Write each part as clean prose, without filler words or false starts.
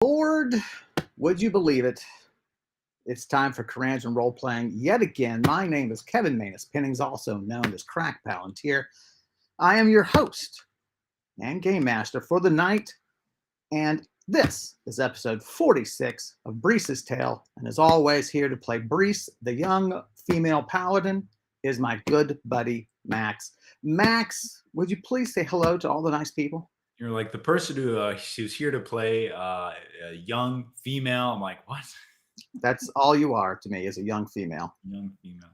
Lord, would you believe it? It's time for Karandrin role playing yet again. My name is Kevin Manus Pennings, also known as Crack Palantir. I am your host and game master for the night, and this is episode 46 of Brise's Tale. And as always, here to play Brise, the young female paladin, is my good buddy Max. Max, would you please say hello to all the nice people? You're like the person who she was here to play a young female. I'm like, what? That's all you are to me, is a young female. Young female.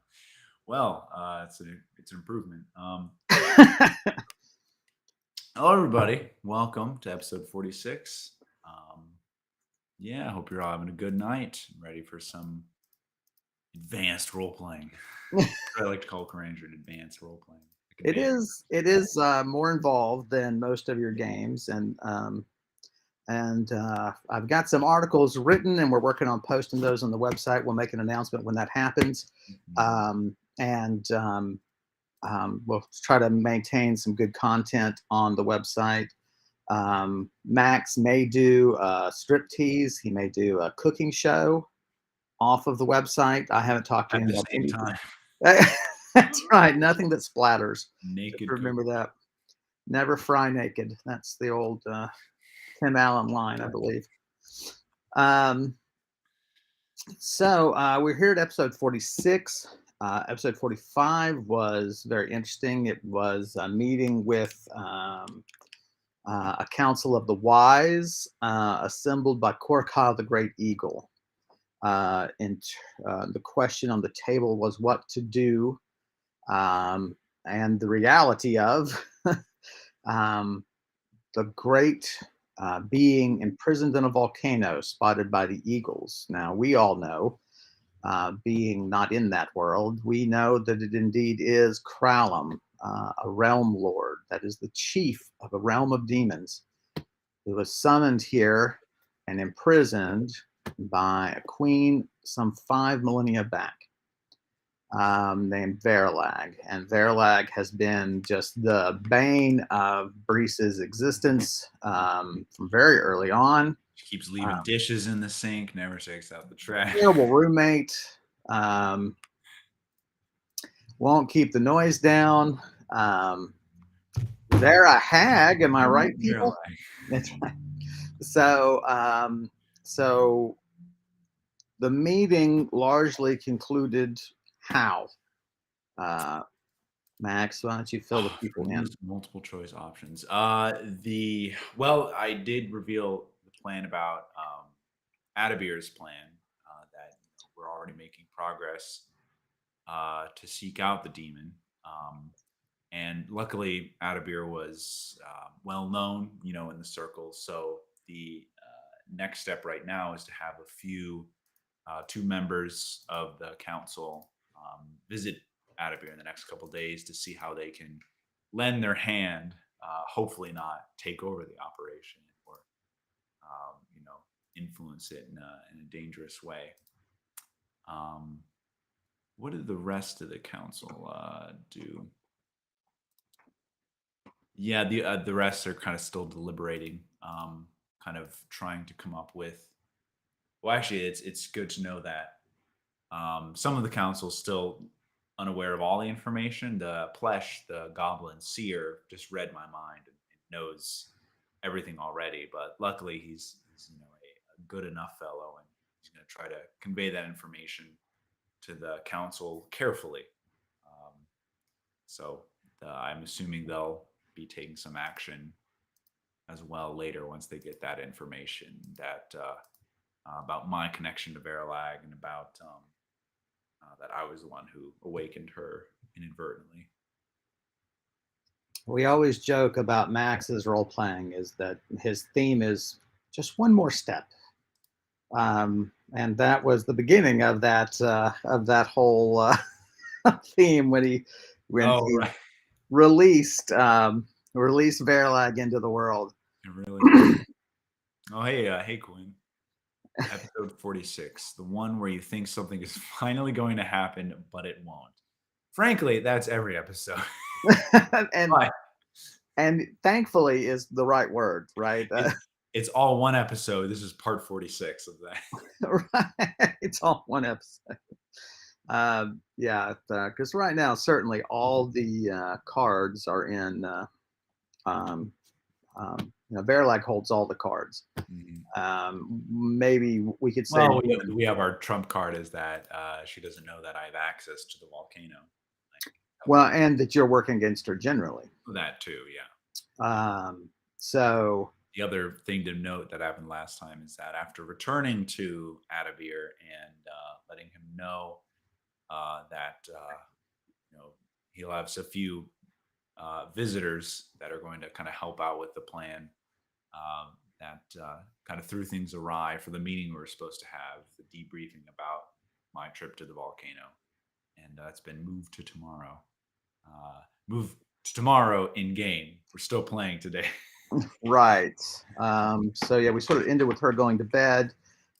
Well, it's an improvement. Hello, everybody. Welcome to episode 46. I hope you're all having a good night. Ready for some advanced role playing. I like to call Karandrin advanced role playing. It is more involved than most of your games, and I've got some articles written, and we're working on posting those on the website. We'll make an announcement when that happens, we'll try to maintain some good content on the website. Max may do a striptease. He may do a cooking show off of the website. I haven't talked to him at the same time. That's right. Nothing that splatters. Naked. Remember that. Never fry naked. That's the old Tim Allen line, I believe. So we're here at episode 46. Episode 45 was very interesting. It was a meeting with a council of the wise assembled by Korka the Great Eagle. And the question on the table was what to do, and the reality of the great being imprisoned in a volcano spotted by the eagles. Now, we all know, being not in that world, we know that it indeed is Kralum, a realm lord, that is the chief of a realm of demons, who was summoned here and imprisoned by a queen some 5 millennia back, named Verilag. And Verilag has been just the bane of Brise's existence from very early on. She keeps leaving dishes in the sink, never takes out the trash. Terrible roommate. Won't keep the noise down. They're a hag, am I right, people? That's right. So the meeting largely concluded how? Max, why don't you fill the people in? Multiple choice options. I did reveal the plan about Adabir's plan, that we're already making progress to seek out the demon. And luckily, Adabir was well known, in the circles. So the next step right now is to have a few two members of the council visit Adabir in the next couple of days to see how they can lend their hand, hopefully not take over the operation or influence it in a dangerous way. What did the rest of the council do? Yeah, the rest are kind of still deliberating, kind of trying to come up with. Well, actually, it's good to know that some of the council is still unaware of all the information. The Plesh, the goblin seer, just read my mind and knows everything already. But luckily, he's a good enough fellow, and he's going to try to convey that information to the council carefully. I'm assuming they'll be taking some action as well later once they get that information about my connection to Verilag and about that I was the one who awakened her inadvertently. We always joke about Max's role playing is that his theme is just one more step, and that was the beginning of that whole theme when he released Verilag into the world. It really. Hey, Quinn. Episode 46, the one where you think something is finally going to happen, but it won't. Frankly, that's every episode. and thankfully is the right word, right? It's all one episode. This is part 46 of that. Right. It's all one episode. Yeah, because right now, certainly all the cards are in. Verlag holds all the cards. Mhm. Maybe we could say Well, we have our trump card is that she doesn't know that I have access to the volcano. well, and that you're working against her generally. That too, yeah. So The other thing to note that happened last time is that after returning to Adabir and letting him know that he'll have a few visitors that are going to kind of help out with the plan, that kind of threw things awry for the meeting we were supposed to have, the debriefing about my trip to the volcano, and it's been moved to tomorrow. Moved to tomorrow in game. We're still playing today. right. So yeah, we sort of ended with her going to bed.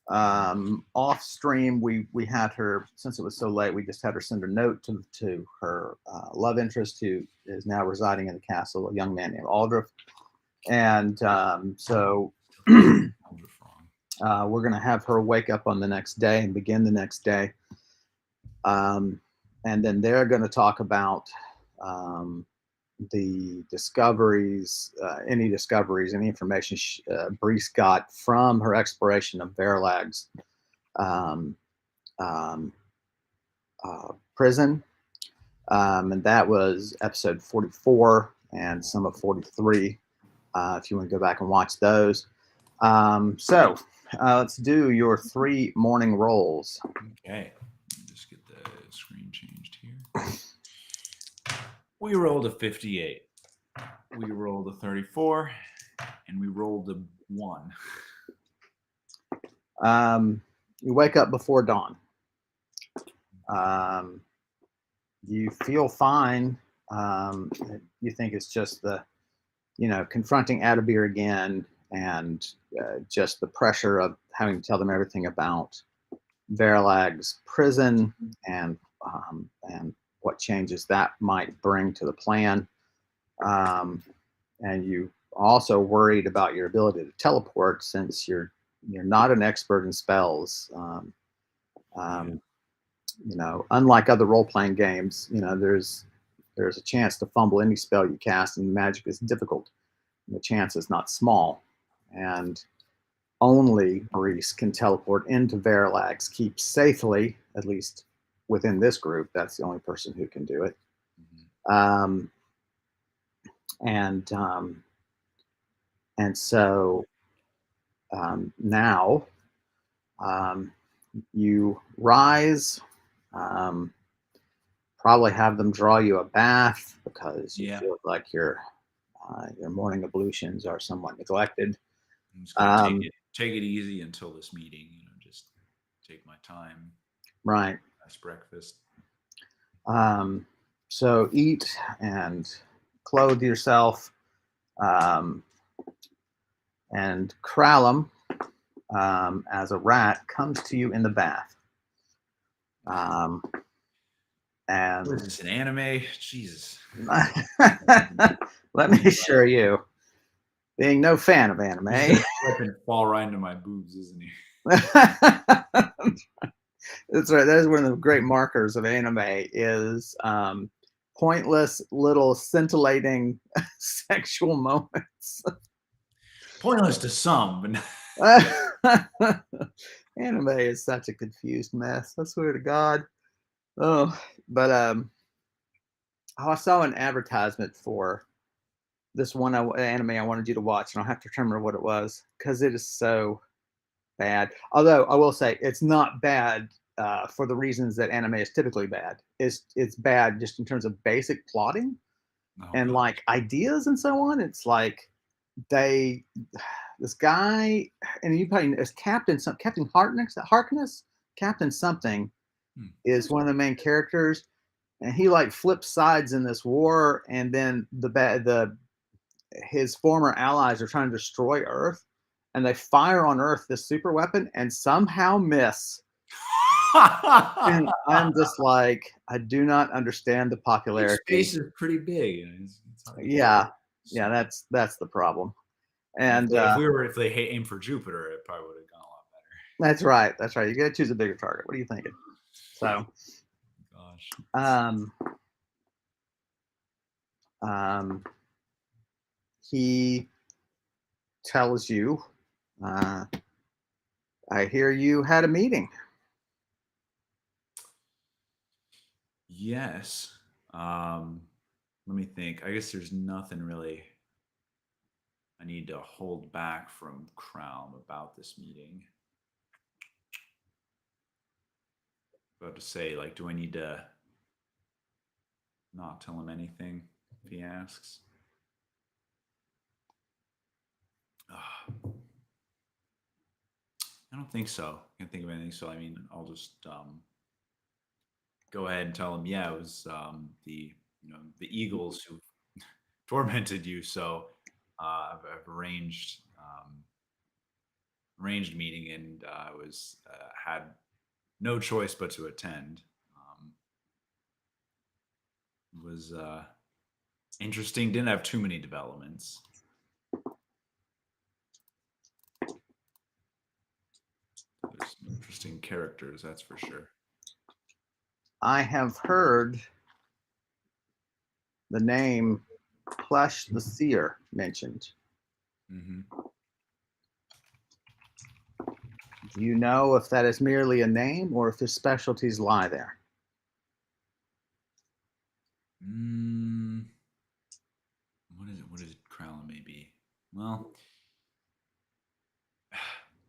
Off stream, we had her, since it was so late, we just had her send a note to her love interest, who is now residing in the castle, a young man named Aldrich. And so we're going to have her wake up on the next day and begin the next day. And then they're going to talk about the discoveries, any information Brise got from her exploration of Verlag's prison. And that was episode 44 and some of 43, if you want to go back and watch those. So let's do your 3 morning rolls. Okay. Let me just get the screen changed here. We rolled a 58. We rolled a 34. And we rolled a 1. You wake up before dawn. You feel fine. You think it's just confronting Adabir again, and just the pressure of having to tell them everything about Verlag's prison and what changes that might bring to the plan. And you also worried about your ability to teleport, since you're not an expert in spells. Unlike other role-playing games, there's a chance to fumble any spell you cast, and magic is difficult. The chance is not small, and only Brise can teleport into Verlag's keep safely, at least within this group. That's the only person who can do it. Mm-hmm. And so now you rise, probably have them draw you a bath, because you feel like your morning ablutions are somewhat neglected. I'm just gonna take it easy until this meeting. Just take my time. Right. Nice breakfast. So eat and clothe yourself. And Kralum, as a rat, comes to you in the bath. And what is this, an anime? Jesus. Let me assure you, being no fan of anime, can fall right into my boobs, isn't he? That's right. That is one of the great markers of anime, is pointless little scintillating sexual moments. Pointless to some, but anime is such a confused mess. I swear to God. Oh, but I saw an advertisement for this one anime I wanted you to watch, and I'll have to remember what it was, because it is so bad. Although I will say it's not bad for the reasons that anime is typically bad. It's bad just in terms of basic plotting and like ideas and so on. It's like this guy, and you probably is Captain Harkness, Captain something, is one of the main characters, and he like flips sides in this war, and then his former allies are trying to destroy Earth, and they fire on Earth this super weapon and somehow miss. And I'm just like, I do not understand the popularity. Space is pretty big. Yeah, that's the problem. If And they if we were if they aimed for Jupiter, it probably would have gone a lot that's right. That's right. You got to choose a bigger target. What are you thinking? So, better. Gosh. um, um, he tells you, uh, I hear you had a meeting. Yes. Um, Let me think. I guess there's nothing really I need to hold back from Crown about this meeting. About to say, like, do I need to not tell him anything if he asks? Ah, I don't think so. I can't think of anything. So I mean, I'll just go ahead and tell him. Yeah, it was the Eagles who tormented you. So I've arranged a meeting, and I was had no choice but to attend. Was interesting. Didn't have too many developments. There's some interesting characters, that's for sure. I have heard the name Plush the Seer mentioned. Hmm. Do you know if that is merely a name or if his specialties lie there? Mm, what is it? What is Kralin maybe? Well,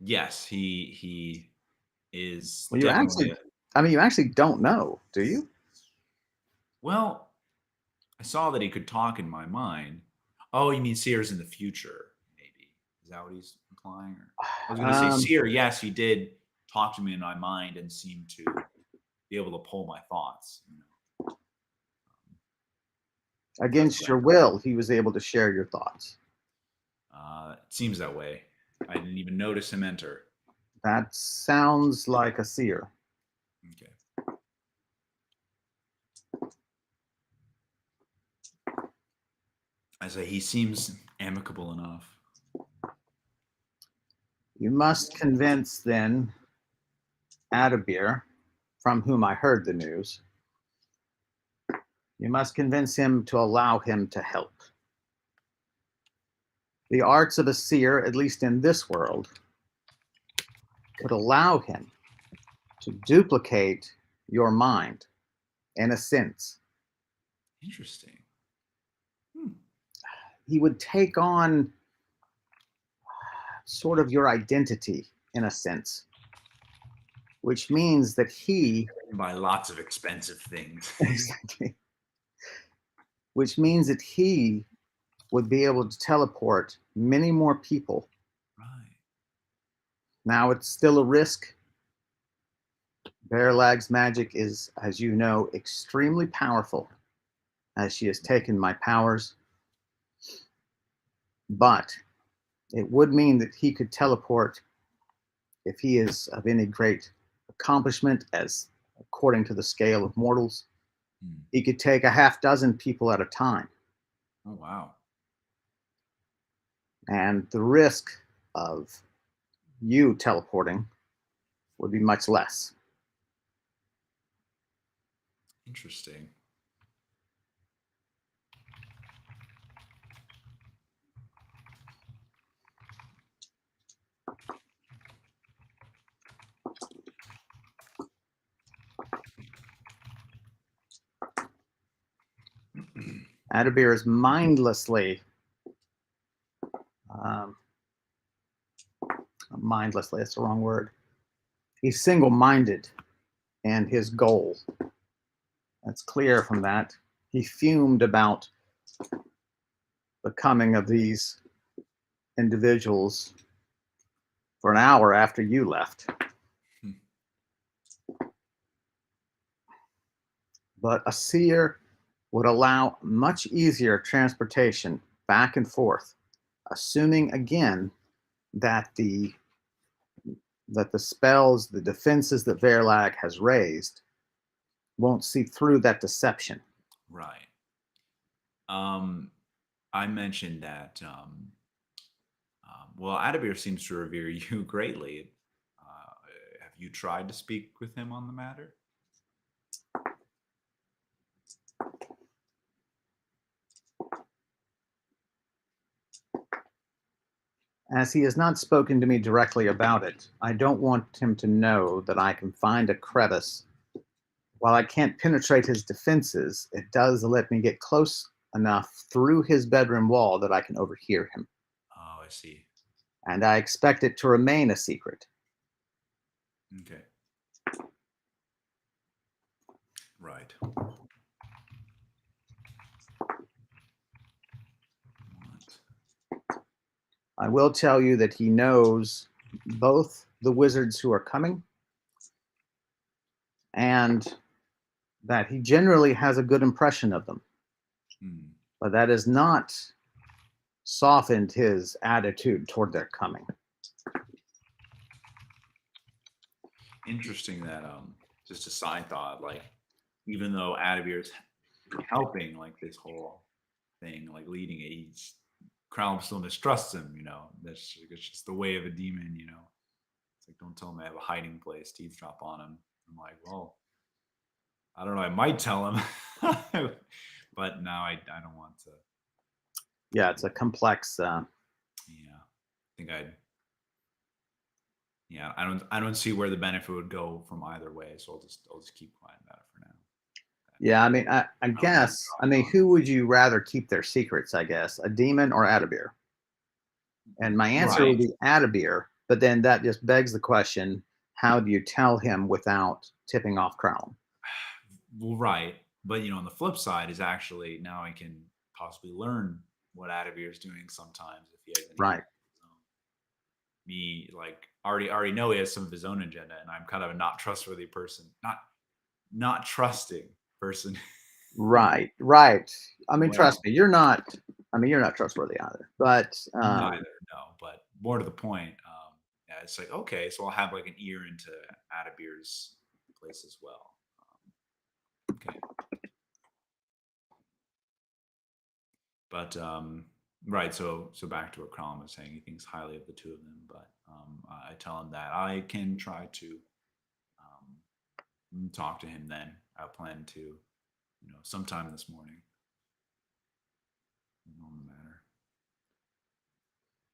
yes, he is Well, definitely a you actually don't know, do you? well. I saw that he could talk in my mind. Oh, you mean Seer's in the future? Maybe is that what he's implying? Or I was going to say Um, Seer. Yes, he did talk to me in my mind and seemed to be able to pull my thoughts. That's Against what your will, he was able to share your thoughts. it seems that way. I didn't even notice him enter. That sounds like a seer. Okay. I say he seems amicable enough. You must convince then Adabir, from whom I heard the news, you must convince him to allow him to help. The arts of a seer, at least in this world, could allow him to duplicate your mind in a sense. Interesting. Hmm. He would take on sort of your identity in a sense, which means that he Buy lots of expensive things. exactly, which means that he would be able to teleport many more people. Right. Now it's still a risk. Verlag's magic is, as you know, extremely powerful, as she has taken my powers. But it would mean that he could teleport if he is of any great accomplishment, as according to the scale of mortals. Hmm. He could take a half dozen people at a time. Oh wow. And the risk of you teleporting would be much less. Interesting. Adabir is mindlessly, um, mindlessly, that's the wrong word. He's single minded in his goal. That's clear from that. He fumed about the coming of these individuals for an hour after you left. Hmm. But a seer would allow much easier transportation back and forth, assuming again that the spells, the defenses that Verlag has raised won't see through that deception. Right. Um, I mentioned that Well, Adabir seems to revere you greatly. Uh, have you tried to speak with him on the matter? As he has not spoken to me directly about it, I don't want him to know that I can find a crevice. While I can't penetrate his defenses, it does let me get close enough through his bedroom wall that I can overhear him. Oh, I see. And I expect it to remain a secret. Okay. Right. What? I will tell you that he knows both the wizards who are coming and that he generally has a good impression of them. Hmm. But that has not softened his attitude toward their coming. Interesting that just a side thought, like even though Adabir's helping like this whole thing, like leading it, he's Crown still mistrusts him, That's it's just the way of a demon, It's like don't tell him I have a hiding place to eavesdrop on him. I'm like, well, I don't know, I might tell him. But now I don't want to. Yeah, it's a complex. Yeah. I think I'd yeah, I don't see where the benefit would go from either way, so I'll just keep quiet about it for now. Yeah, I mean, I Crown will guess. I mean, who would you rather keep their secrets? I guess a demon or Adabir. And my answer would Right. be Adabir. But then that just begs the question: how do you tell him without tipping off Crown? Well, right. But on the flip side is actually now I can possibly learn what Adavir is doing sometimes if he has any Right, agenda of his own. Me, like already know he has some of his own agenda, and I'm kind of a not trustworthy person, not trusting person. right, right. I mean, Well, trust me, you're not. I mean, you're not trustworthy either. But neither, no. But more to the point, yeah, it's like okay, so I'll have like an ear into Adabir's place as well. Okay. But right, so back to what Colin was saying, he thinks highly of the two of them, but I tell him that I can try to talk to him. Then I plan to, sometime this morning on the matter.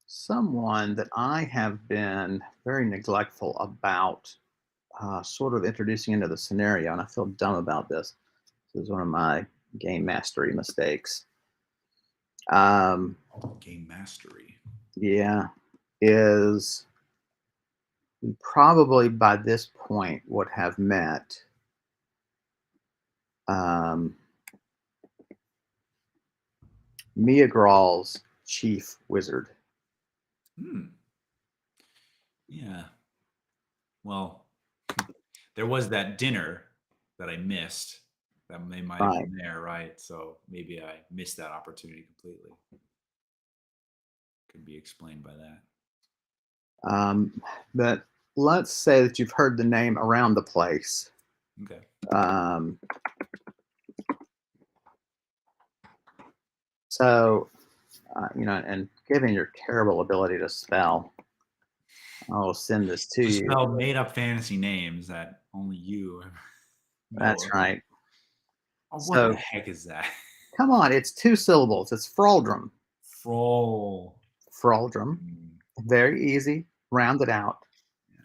someone that I have been very neglectful about, sort of introducing into the scenario, and I feel dumb about this. This is one of my game mastery mistakes. Um, Game mastery. yeah, is we probably by this point would have met um, Mia Grawl's chief wizard. Hmm. Yeah. Well, there was that dinner that I missed. That they might have Right. been there, right? So maybe I missed that opportunity completely. Could be explained by that. But let's say that you've heard the name around the place. Okay. Um, so, and given your terrible ability to spell, I'll send this to Just you. spell made up fantasy names that only you know That's of. right. Oh, what the So, heck is that? come on, it's two syllables. It's Fraldrum. Froll. Fraldrum. Mm, Very easy. Round it out. yeah.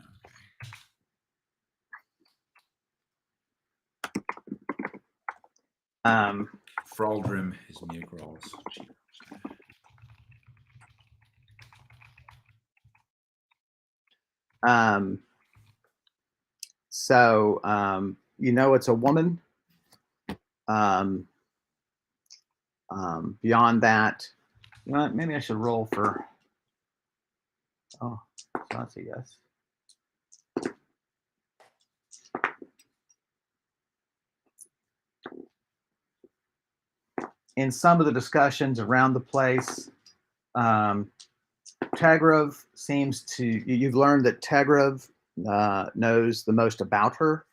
Um, Fraldrim is Mia Grawl's chief. um, so, it's a woman. Um, beyond that, maybe I should roll for. Oh, so that's a yes. In some of the discussions around the place, um, Tegrov seems to. You've learned that Tegrov knows the most about her,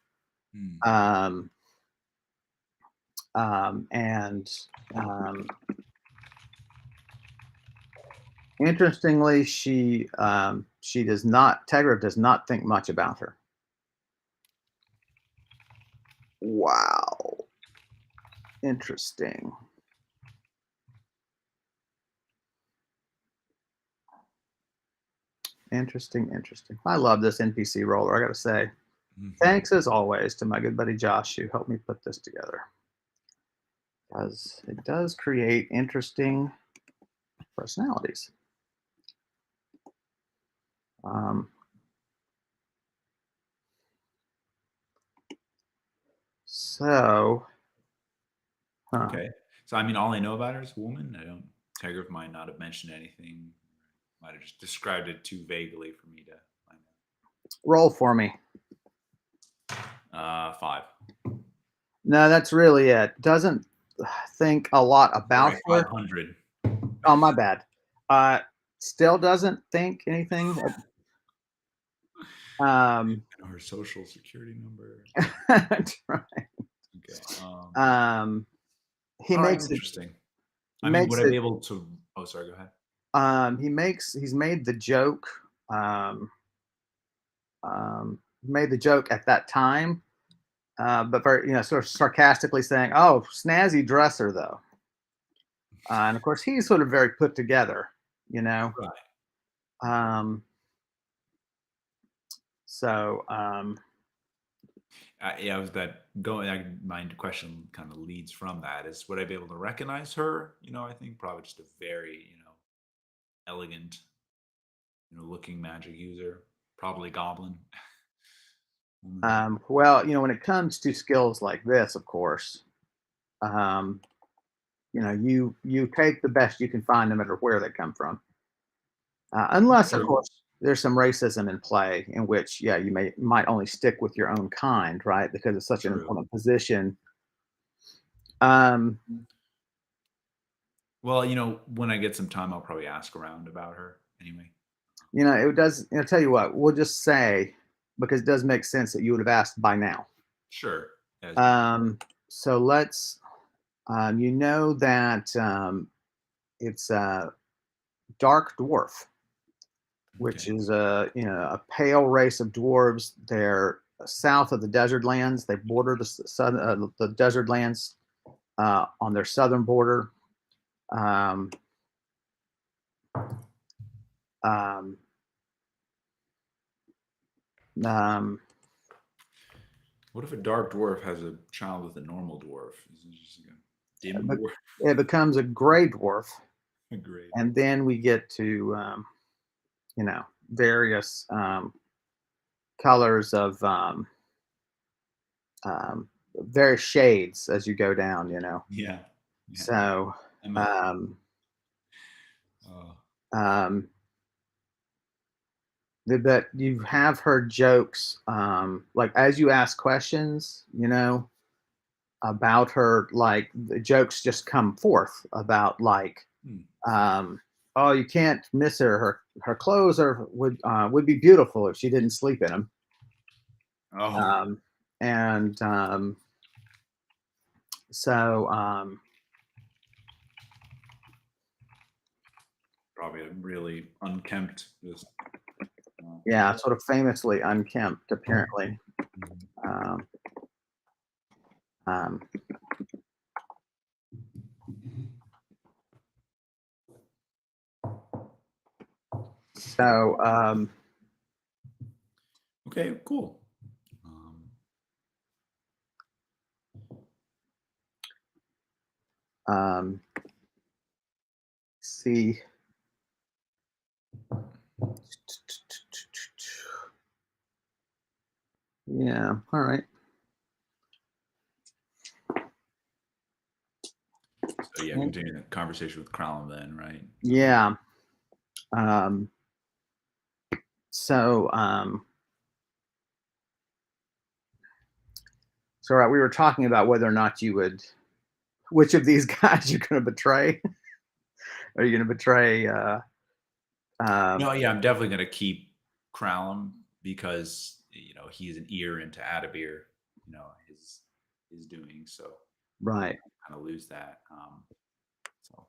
Hmm. um, and Interestingly, she does not. Tegra does not think much about her. Wow, interesting. Interesting, interesting. I love this NPC roller, I gotta say. Mhm. Thanks as always to my good buddy Josh who helped me put this together. Because it does create interesting personalities. Um, so, huh. Okay. So I mean, all I know about her is a woman. I don't. Tiger might not have mentioned anything. Might have just described it too vaguely for me to find Roll for me. out. 5. No, that's really it. Doesn't think a lot about Sorry, her. 500. Oh, my bad. Uh, still doesn't think anything. Um, I know her social security number. right. Okay. Um, he All right. makes it Interesting. I mean, would makes I be it able to? Oh, sorry. Go ahead. he's made the joke um, made the joke at that time, but very sort of sarcastically saying, "Oh, snazzy dresser though," and of course he's sort of very put together, you know. Right. Um, so Yeah, was that going? My question kind of leads from that. Is would I be able to recognize her? I think probably just a very elegant, looking magic user, probably goblin woman. well, when it comes to skills like this, of course, um, you take the best you can find, no matter where they come from. Unless, of True. course, there's some racism in play, in which, yeah, might only stick with your own kind, right? Because it's such an True. important position. Um, Well, when I get some time, I'll probably ask around about her anyway. it does. Tell you what, we'll just say because it does make sense that you would have asked by now. Sure. As you should. Um, so let's. You know that it's a dark dwarf, which Okay. is a pale race of dwarves. They're south of the desert lands. They border the desert lands on their southern border. Um, um, um, What if a dark dwarf has a child with a normal dwarf? Is it just like a dim but dwarf? it becomes a gray dwarf, Great. and then we get to various colors of various shades as you go down. Yeah. Yeah. So I'm a. um, Oh. um, but you have heard jokes like as you ask questions, about her, like the jokes just come forth about like Hmm. um, oh, you can't miss her. Her clothes would be beautiful if she didn't sleep in them. Oh. And so Probably a really unkempt. Just. yeah, sort of famously unkempt apparently. Mhm. Um, um, so Okay. Cool. Um, um, see. Yeah. All right. so yeah, continue the conversation with Crowlem then, right? Yeah. Um, so so right, we were talking about whether or not you would, which of these guys you're going to betray. Are you going to betray? No, Um, yeah, I'm definitely gonna keep Crowlem because he's an ear into Adabir, his doing. So right. kind of lose that. So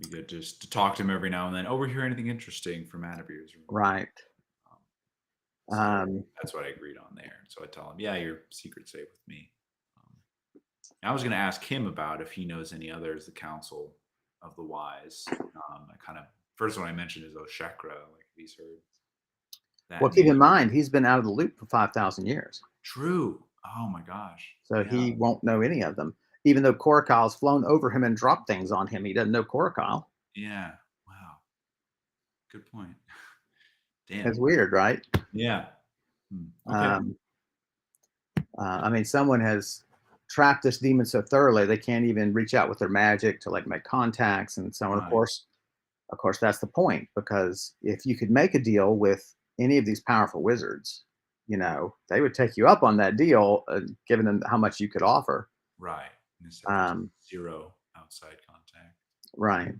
Be good just to talk to him every now and then. Overhear anything interesting from Atabeer's room. Right. Um, so Um, that's what I agreed on there. So I tell him, yeah, your secret's safe with me. Um, I was going to ask him about if he knows any others, the Council of the Wise. I kind of first one I mentioned is Oshekra, like if he's heard well, that keep name. in mind, he's been out of the loop for 5,000 years. True. Oh my gosh. So Yeah. he won't know any of them. Even though Korakal's flown over him and dropped things on him, he doesn't know Korakal. Yeah. Wow. Good point. It's Damn. weird, right? Yeah. Okay. Um, I mean, someone has trapped this demon so thoroughly they can't even reach out with their magic to like make contacts and so on. Right. Of course, that's the point, because if you could make a deal with any of these powerful wizards, they would take you up on that deal, given them how much you could offer. Right. Instead of just Um, zero outside contact. right.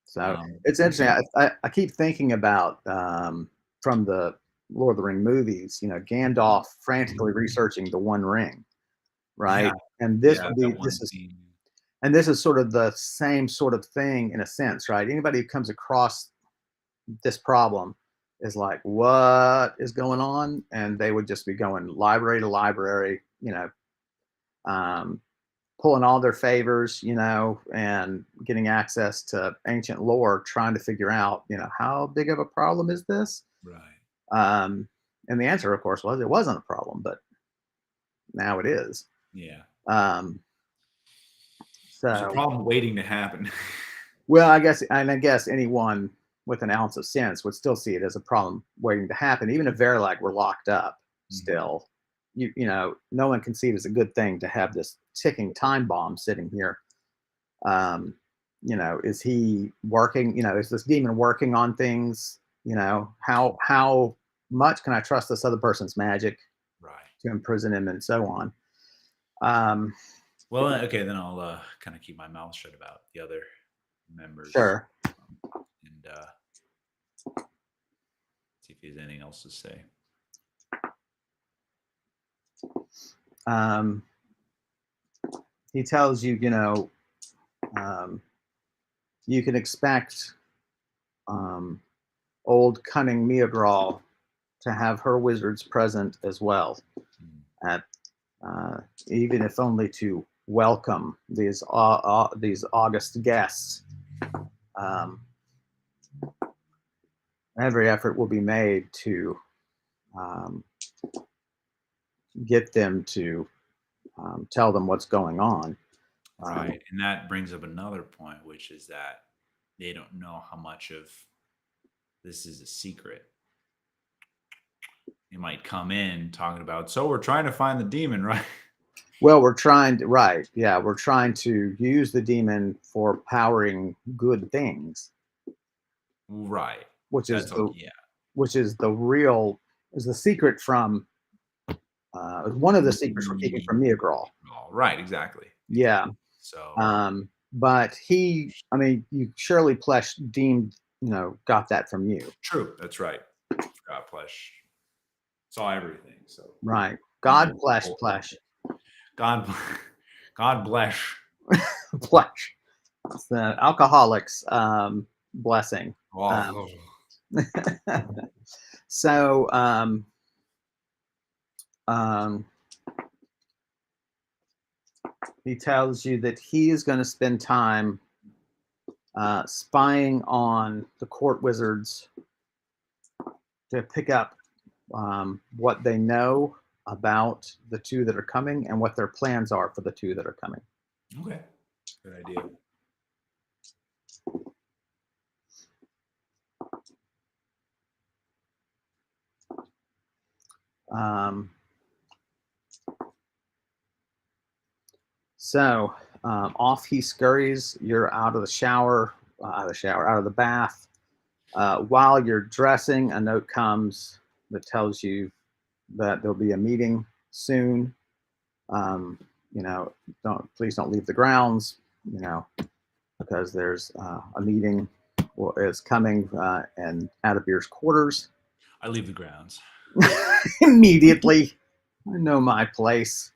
So it's interesting. Okay. I keep thinking about from the Lord of the Ring movies, Gandalf frantically researching the One Ring, Yeah. right? And Yeah. That one this scene. is sort of the same sort of thing in a sense, right? Anybody who comes across this problem is like, what is going on? And they would just be going library to library, um, pulling all their favors, and getting access to ancient lore, trying to figure out, how big of a problem is this? Right. Um, and the answer, of course, was it wasn't a problem, but now it is. Yeah. Um, There's a so, problem waiting to happen. well, I guess anyone with an ounce of sense would still see it as a problem waiting to happen. Even if Verilag were locked up, still, no one can see it as a good thing to have this ticking time bomb sitting here. Is he working? Is this demon working on things? How much can I trust this other person's magic Right. to imprison him and so on? Um, Well, okay, then I'll kind of keep my mouth shut about the other members, sure. and see if he has anything else to say. He tells you, you can expect old cunning Miagral to have her wizards present as well, at even if only to welcome these august guests. Um, every effort will be made to um, get them to tell them what's going on. Right. And that brings up another point, which is that they don't know how much of this is a secret. They might come in talking about, so we're trying to find the demon, right? Well, we're trying to, right. Yeah, we're trying to use the demon for powering good things, Right. which is That's the yeah. which is the real is the secret from one of the secrets we're keeping from Miagral. Oh, right, exactly. Yeah. So But I mean, you surely Plesh deemed, got that from you. true. That's right. Forgot Plesh saw everything. So Right. God Plesh Plesh. God, God bless. Plesh. It's the alcoholic's blessing. Oh, So um, he tells you that he is going to spend time spying on the court wizards to pick up what they know about the two that are coming and what their plans are for the two that are coming. okay. Good idea. So off he scurries. You're out of the shower, out of the bath. While you're dressing, a note comes that tells you that there'll be a meeting soon. Please don't leave the grounds, because there's a meeting is coming in Atabeer's quarters. I leave the grounds. Immediately, I know my place.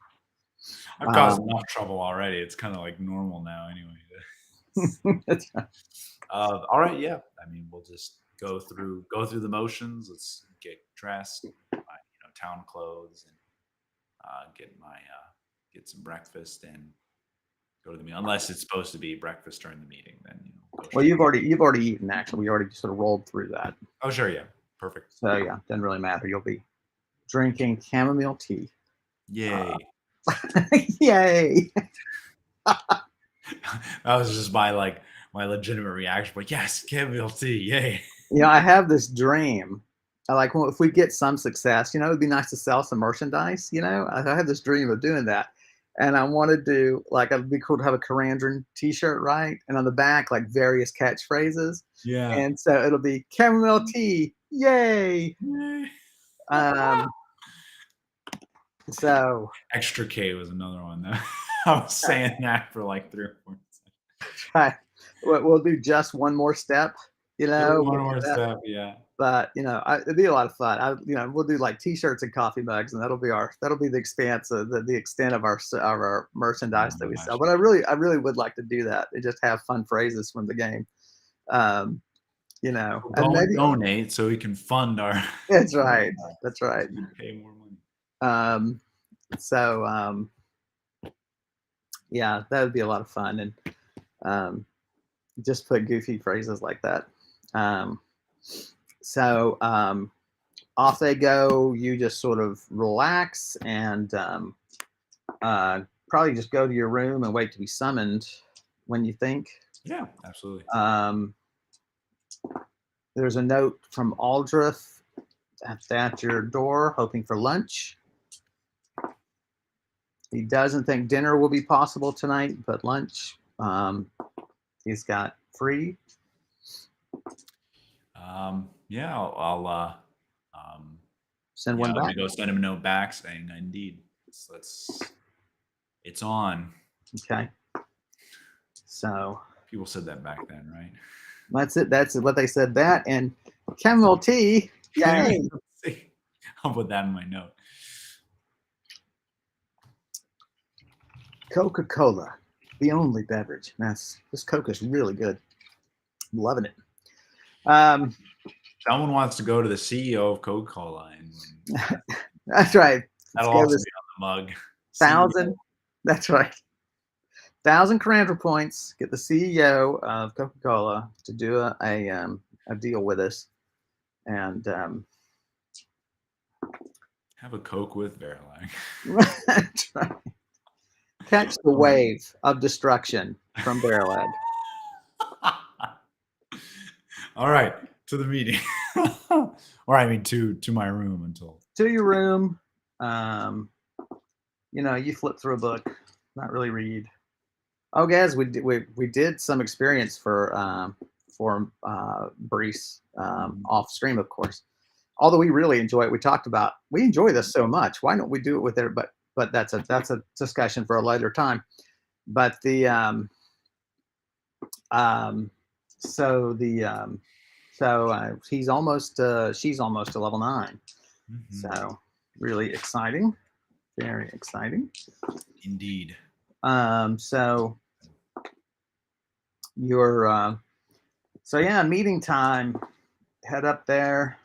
I've caused enough trouble already. It's kind of like normal now, anyway. That's right. All right, yeah. I mean, we'll just go through the motions. Let's get dressed, my town clothes, and get some breakfast and go to the meeting. Unless it's supposed to be breakfast during the meeting, then go Well, straight. you've already eaten. Actually, we already sort of rolled through that. Oh, sure, yeah, perfect. So yeah, doesn't really matter. You'll be drinking chamomile tea. Yay! Yay! That was just my legitimate reaction. Like, yes, chamomile tea, yay! I have this dream. Well, if we get some success, it'd be nice to sell some merchandise. I have this dream of doing that, and I want to do it'd be cool to have a Karandrin T-shirt, right? And on the back, like various catchphrases, Yeah. and so it'll be chamomile tea, yay! Um, so Extra K was another one though. I was saying that for like 3 or 4 try. We'll do just one more step. One We'll do more that. step, yeah. But it'd be a lot of fun. We'll do like T-shirts and coffee mugs, and that'll be the expanse of the extent of our Oh merchandise that my we gosh. sell. But I really would like to do that and just have fun phrases from the game. Um, Well, and go and maybe donate so we can fund our that's right. That's right. we pay more money. Um, so yeah, that would be a lot of fun, and um, just put goofy phrases like that. Um, so off they go. You just sort of relax and probably just go to your room and wait to be summoned when you think. Yeah, absolutely. There's a note from Aldrith at your door, hoping for lunch. He doesn't think dinner will be possible tonight, but lunch he's got free. Yeah, Send one I'm back. gonna go send him a note back saying, indeed, it's on. Okay. So People said that back then, right? that's it. That's what they said. That and chamomile tea. Yay! I'll put that in my note. Coca-Cola, the only beverage. This Coke is really good. I'm loving it. Someone wants to go to the CEO of Coca-Cola, and That's right. that'll also be on the mug. 1,000. That's right. 1,000 Karandra points. Get the CEO of Coca-Cola to do a deal with us, and Have a Coke with Verlag. that's right. Catch the wave of destruction from Barrel Egg. All right, to the meeting, or I mean to my room until To your room. You flip through a book, not really read. Oh, guys, we did some experience for Brise off stream, of course. Although we really enjoy it, we enjoy this so much. Why don't we do it with it? But that's a discussion for a later time. But she's almost to level 9. So really exciting, very exciting. Indeed. So you're so yeah, meeting time. Head up there.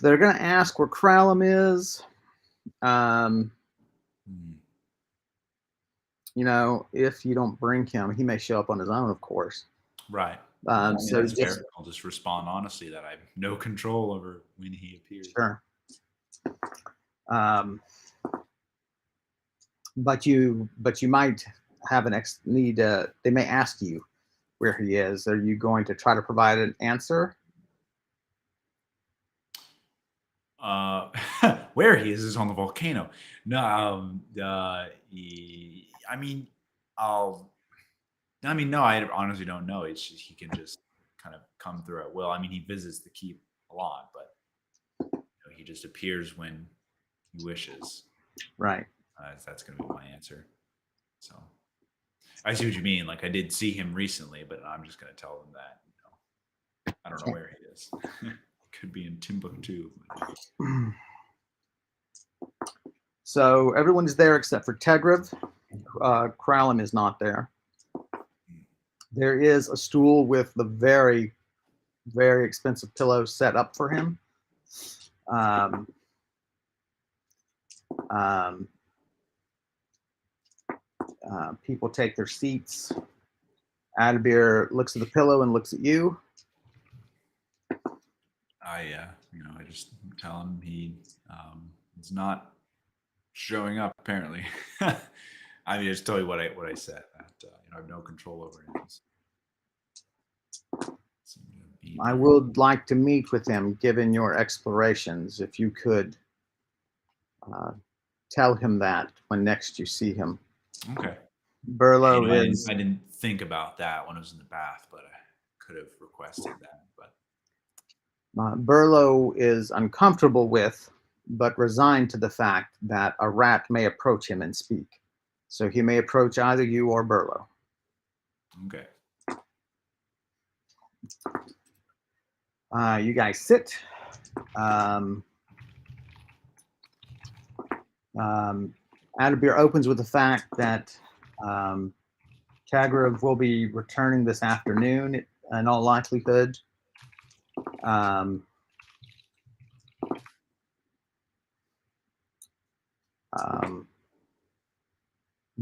They're gonna ask where Kralum is. If you don't bring him, he may show up on his own, of course. Right. So that's fair. I'll just respond honestly that I have no control over when he appears. Sure. But you might have an need. They may ask you where he is. Are you going to try to provide an answer? Where he is on the volcano. No, no, I honestly don't know. It's just, he can just kind of come through at will. I mean, he visits the keep a lot, but he just appears when he wishes. Right. That's going to be my answer. So I see what you mean. Like, I did see him recently, but I'm just going to tell them that, I don't know where he is. Could be in Timbuktu. So everyone is there except for Tegriv. Kralum is not there. There is a stool with the very, very expensive pillow set up for him. Um, um, People take their seats. Adabir looks at the pillow and looks at you. I just tell him he is not showing up. Apparently, I mean, just tell you what I said. That I have no control over him. I would like to meet with him, given your explorations. If you could tell him that when next you see him. Okay. Burlow is. I didn't think about that when I was in the bath, but I could have requested that. But Burlow is uncomfortable with, but resigned to the fact that a rat may approach him and speak. So he may approach either you or Burlow. Okay. You guys sit. Adabir opens with the fact that Tagrov will be returning this afternoon in all likelihood.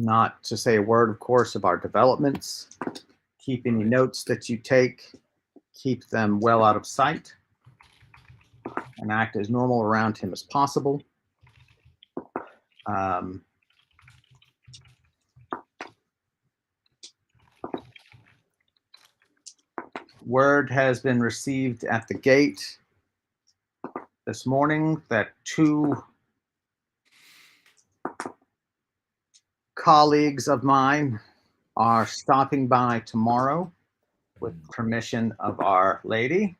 Not to say a word, of course, of our developments. Keep any notes that you take, keep them well out of sight, and act as normal around him as possible. Word has been received at the gate this morning that 2 colleagues of mine are stopping by tomorrow with permission of Our Lady.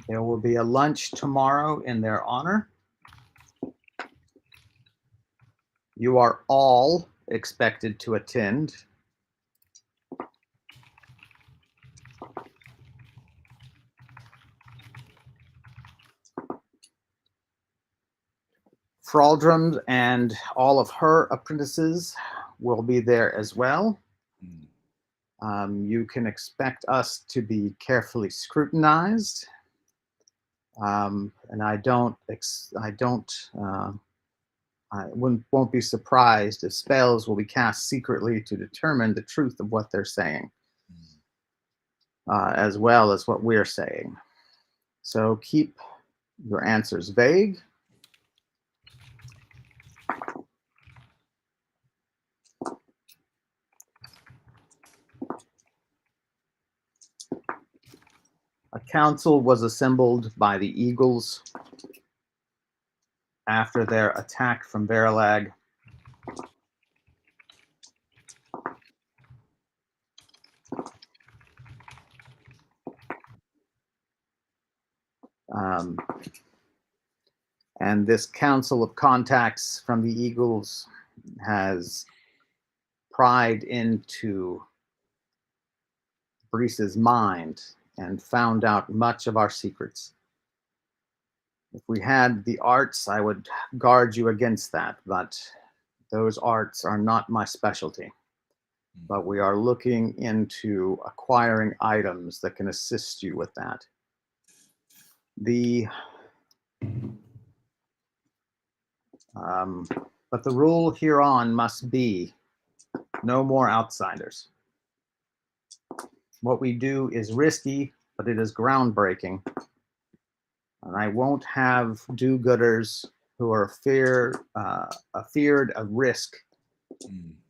There will be a lunch tomorrow in their honor. You are all expected to attend. Fraldrum and all of her apprentices will be there as well. You can expect us to be carefully scrutinized, and won't be surprised if spells will be cast secretly to determine the truth of what they're saying, as well as what we're saying. So keep your answers vague. A council was assembled by the Eagles after their attack from Verilag. And this council of contacts from the Eagles has pried into Brise's mind and found out much of our secrets. If we had the arts, I would guard you against that, but those arts are not my specialty. But we are looking into acquiring items that can assist you with that. But the rule hereon must be no more outsiders. What we do is risky, but it is groundbreaking. And I won't have do-gooders who are feared of risk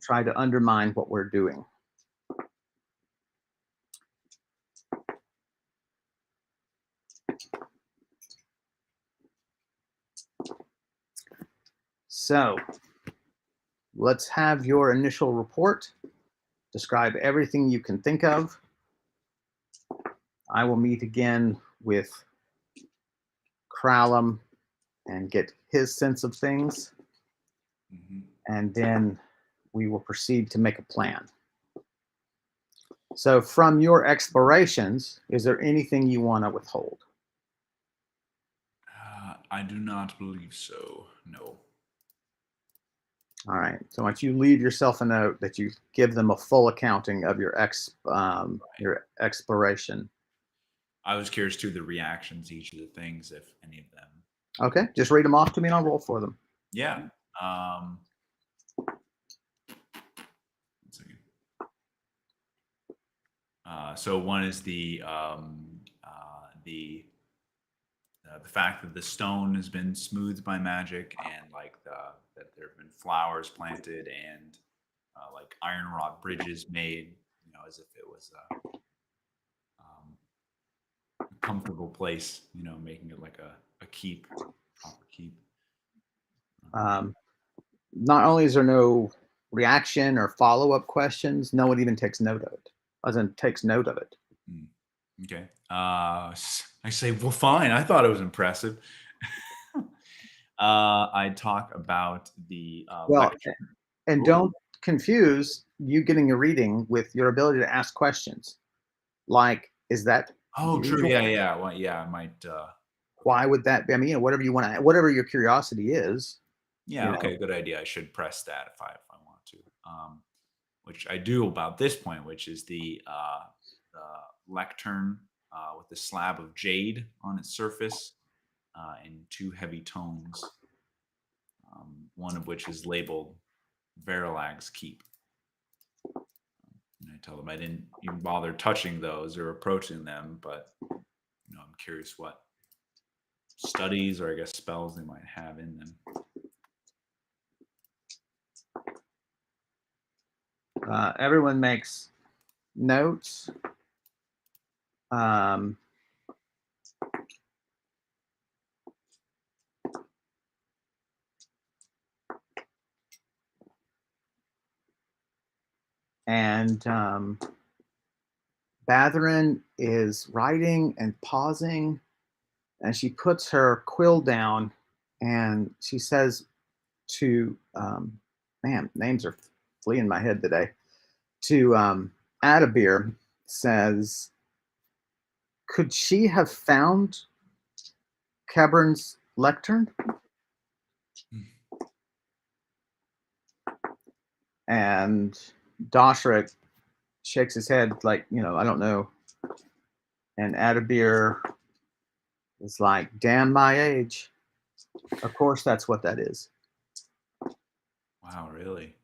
try to undermine what we're doing. So let's have your initial report. Describe everything you can think of. I will meet again with Kralum and get his sense of things. And then we will proceed to make a plan. So from your explorations, is there anything you want to withhold? I do not believe so. No. All right. So once you leave yourself a note that you give them a full accounting of Right. your exploration. I was curious too the reactions to each of the things, if any of them. Okay, just read them off to me and I'll roll for them. Yeah. One second. So one is the fact that the stone has been smoothed by magic, and like that there have been flowers planted, and like iron wrought bridges made, as if it was um, a comfortable place, making it like a keep, proper keep. Um, Not only is there no reaction or follow-up questions, no one even takes note of it. Doesn't takes note of it. Mm, okay. I say, well, fine. I thought it was impressive. I talk about the Well, lecture. and Oh, don't confuse you getting a reading with your ability to ask questions. Like, is that oh, true. usual? Yeah, yeah. Well, yeah. I might. Why would that be? I mean, whatever you want to, whatever your curiosity is, you Yeah. know. Okay. Good idea. I should press that if I want to. Which I do about this point, which is the lectern with the slab of jade on its surface in two heavy tomes. One of which is labeled Verilag's Keep. And I tell them I didn't even bother touching those or approaching them, but I'm curious what studies or I guess spells they might have in them. Everyone makes notes. Um, and Batharin is writing and pausing, and she puts her quill down, and she says to, man, names are fleeing my head today. To Adabir, says, could she have found Cabern's lectern? And Doshrik shakes his head like, I don't know. And Adabir is like, damn my age. Of course, that's what that is. Wow, really?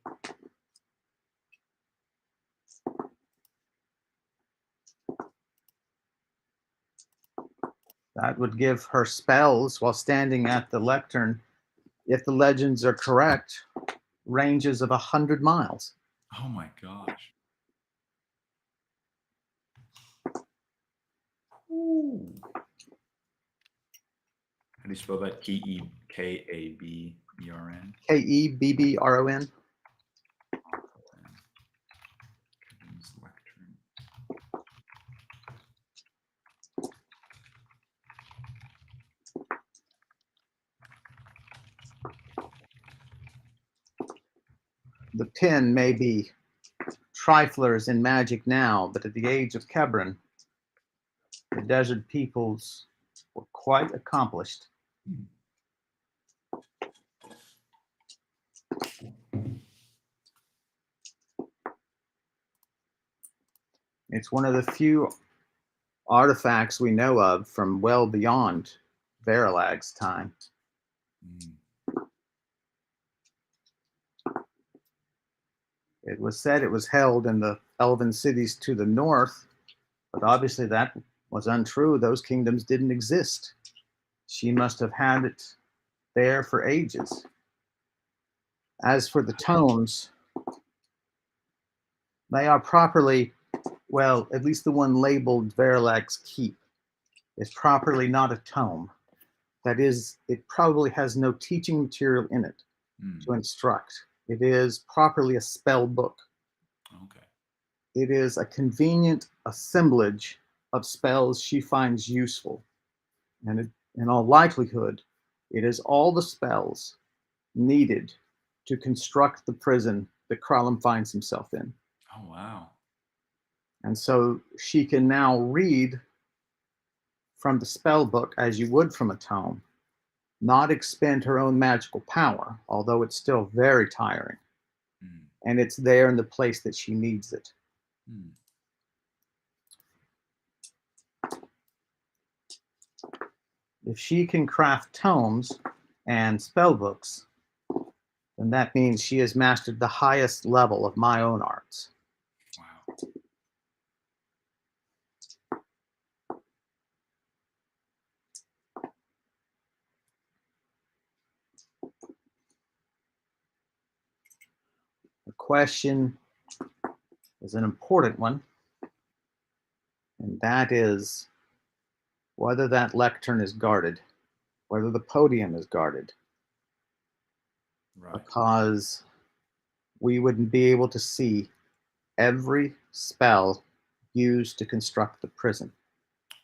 That would give her spells while standing at the lectern, if the legends are correct, ranges of 100 miles. Oh my gosh. Ooh. How do you spell that? Kebabern. Kebbron. Lectern. The pen may be triflers in magic now, but at the age of Kebron, the desert peoples were quite accomplished. It's one of the few artifacts we know of from well beyond Verilag's time. Mm. It was said it was held in the elven cities to the north, but obviously that was untrue. Those kingdoms didn't exist. She must have had it there for ages. As for the tomes, they are properly, well, at least the one labeled Verilag's Keep is properly not a tome. That is, it probably has no teaching material in it to instruct. It is properly a spell book. Okay. It is a convenient assemblage of spells she finds useful. And in all likelihood, it is all the spells needed to construct the prison that Kralum finds himself in. Oh wow. And so she can now read from the spell book as you would from a tome, not expend her own magical power, although it's still very tiring. Mm, And it's there in the place that she needs it. mm. If she can craft tomes and spell books, then that means she has mastered the highest level of my own arts. Wow. The question is an important one, and that is whether that lectern is guarded, whether the podium is guarded, Right. because we wouldn't be able to see every spell used to construct the prison.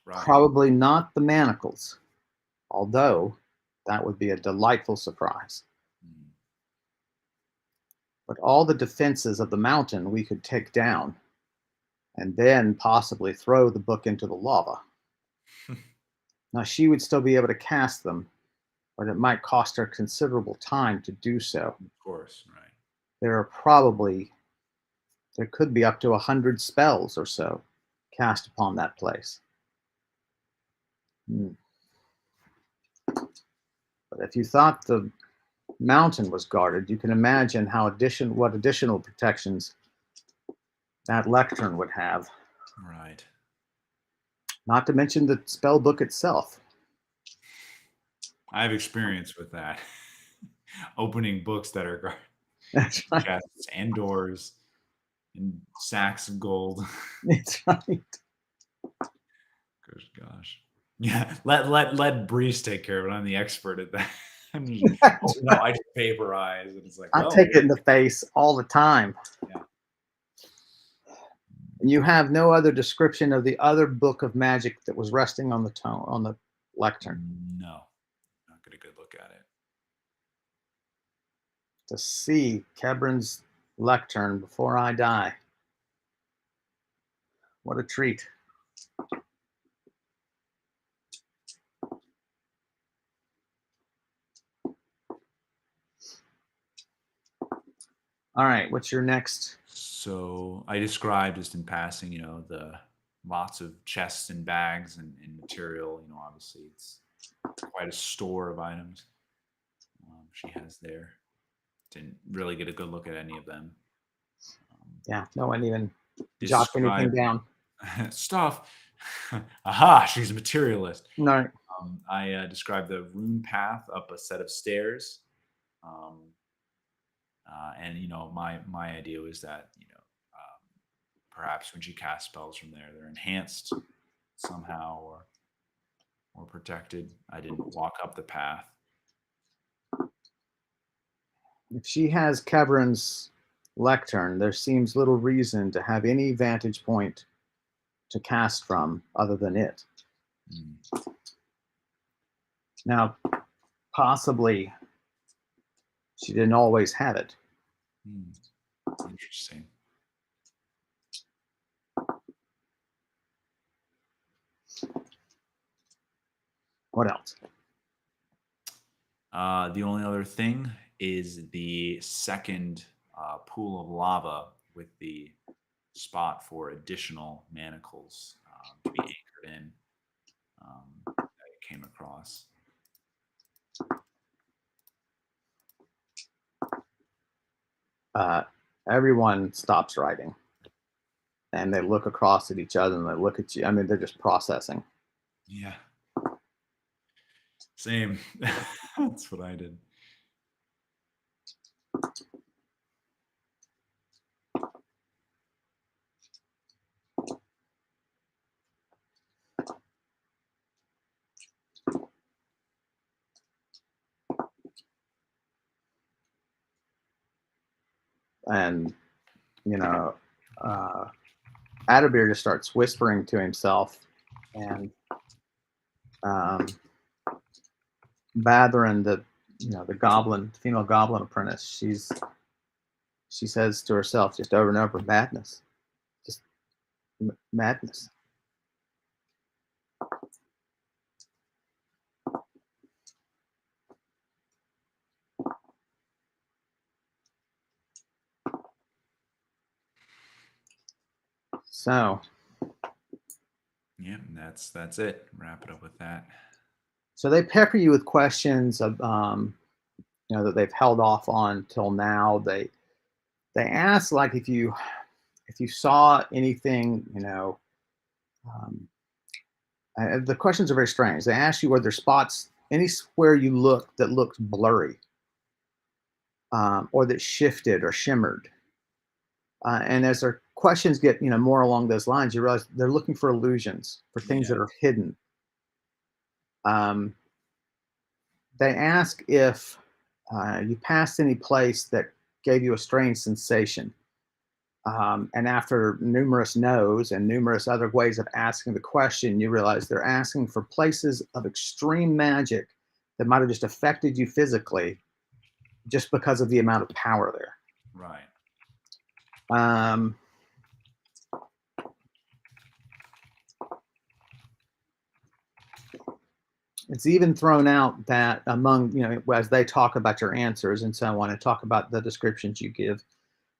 Right. Probably not the manacles, although that would be a delightful surprise. Mm. But all the defenses of the mountain we could take down and then possibly throw the book into the lava. Now, she would still be able to cast them, but it might cost her considerable time to do so. Of course. Right. There are probably, there could be up to 100 spells or so cast upon that place. Hmm. But if you thought the mountain was guarded, you can imagine what additional protections that lectern would have. Right. Not to mention the spell book itself. I have experience with that. Opening books that are That's right. chests and doors and sacks of gold. It's right. Good gosh. Yeah, let Brise take care of it. I'm the expert at that. I'm just, oh no, I just vaporize, and it's like, I well, take it in the face all the time. yeah, And you have no other description of the other book of magic that was resting on the lectern. no, not get a good look at it. To see Kebrin's lectern before I die. What a treat. All right, what's your next? So I described just in passing, the lots of chests and bags and material. Obviously it's quite a store of items she has there. Didn't really get a good look at any of them. Yeah, no one even jot anything Describe down. stuff. Aha, she's a materialist. No, I described the rune path up a set of stairs. Um, and my idea was that perhaps when she casts spells from there, they're enhanced somehow or protected. I didn't walk up the path. if she has Kebrin's lectern, there seems little reason to have any vantage point to cast from other than it. Mm. Now, possibly she didn't always have it. Mm. Interesting. What else? The only other thing is the second pool of lava with the spot for additional manacles to be anchored in that I came across. Everyone stops writing and they look across at each other and they look at you. I mean, they're just processing. Yeah. Same. That's what I did. And, you know, Adabir just starts whispering to himself. And Batherin, the goblin, female goblin apprentice, she says to herself just over and over, madness, just madness. So, Yeah, that's it. Wrap it up with that. so they pepper you with questions of, that they've held off on till now. They ask like if you saw anything, um, the questions are very strange. They ask you were there spots anywhere you look that looked blurry, or that shifted or shimmered. And as their questions get more along those lines, you realize they're looking for illusions, for things Yeah. that are hidden. Um, they ask if you passed any place that gave you a strange sensation. And after numerous no's and numerous other ways of asking the question, you realize they're asking for places of extreme magic that might have just affected you physically just because of the amount of power there. Right. Um, it's even thrown out that among, as they talk about your answers and so on and talk about the descriptions you give,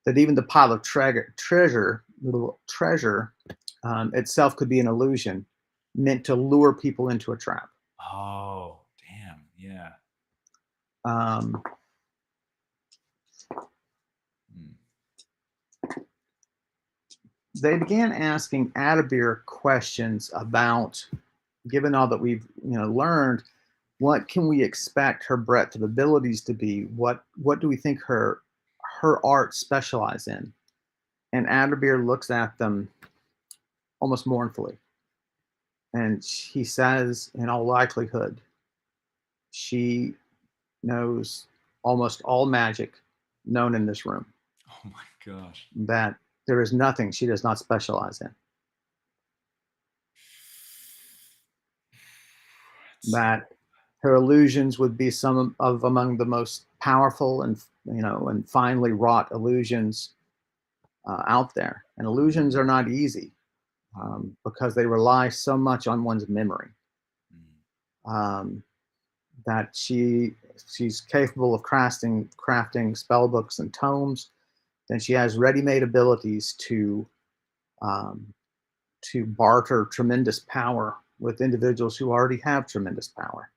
that even the pile of little treasure itself could be an illusion meant to lure people into a trap. Oh, damn. Yeah. Um, Mm. they began asking Adabir questions about, given all that we've learned, what can we expect her breadth of abilities to be? What do we think her art specialize in? And Adabir looks at them almost mournfully, and he says, in all likelihood, she knows almost all magic known in this room. Oh my gosh. That there is nothing she does not specialize in. It's, That her illusions would be some of among the most powerful and finely wrought illusions out there. And illusions are not easy because they rely so much on one's memory. mm, Um, that she's capable of crafting spell books and tomes. Then she has ready-made abilities um, to barter tremendous power with individuals who already have tremendous power.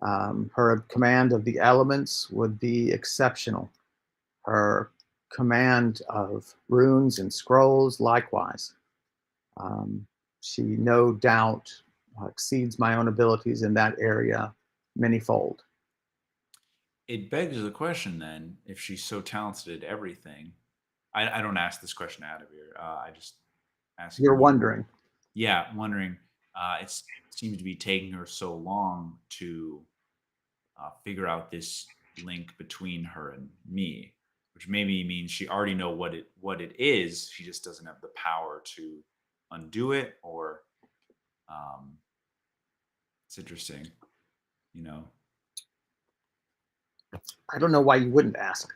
mm. Her command of the elements would be exceptional. Her command of runes and scrolls, likewise. Um, she no doubt exceeds my own abilities in that area manyfold. It begs the question then, if she's so talented at everything. I don't ask this question out of here. I just You're asking you. wondering. Yeah, I'm wondering. It seems to be taking her so long to figure out this link between her and me, which maybe means she already know what it is. She just doesn't have the power to undo it, or um, it's interesting, you know. I don't know why you wouldn't ask.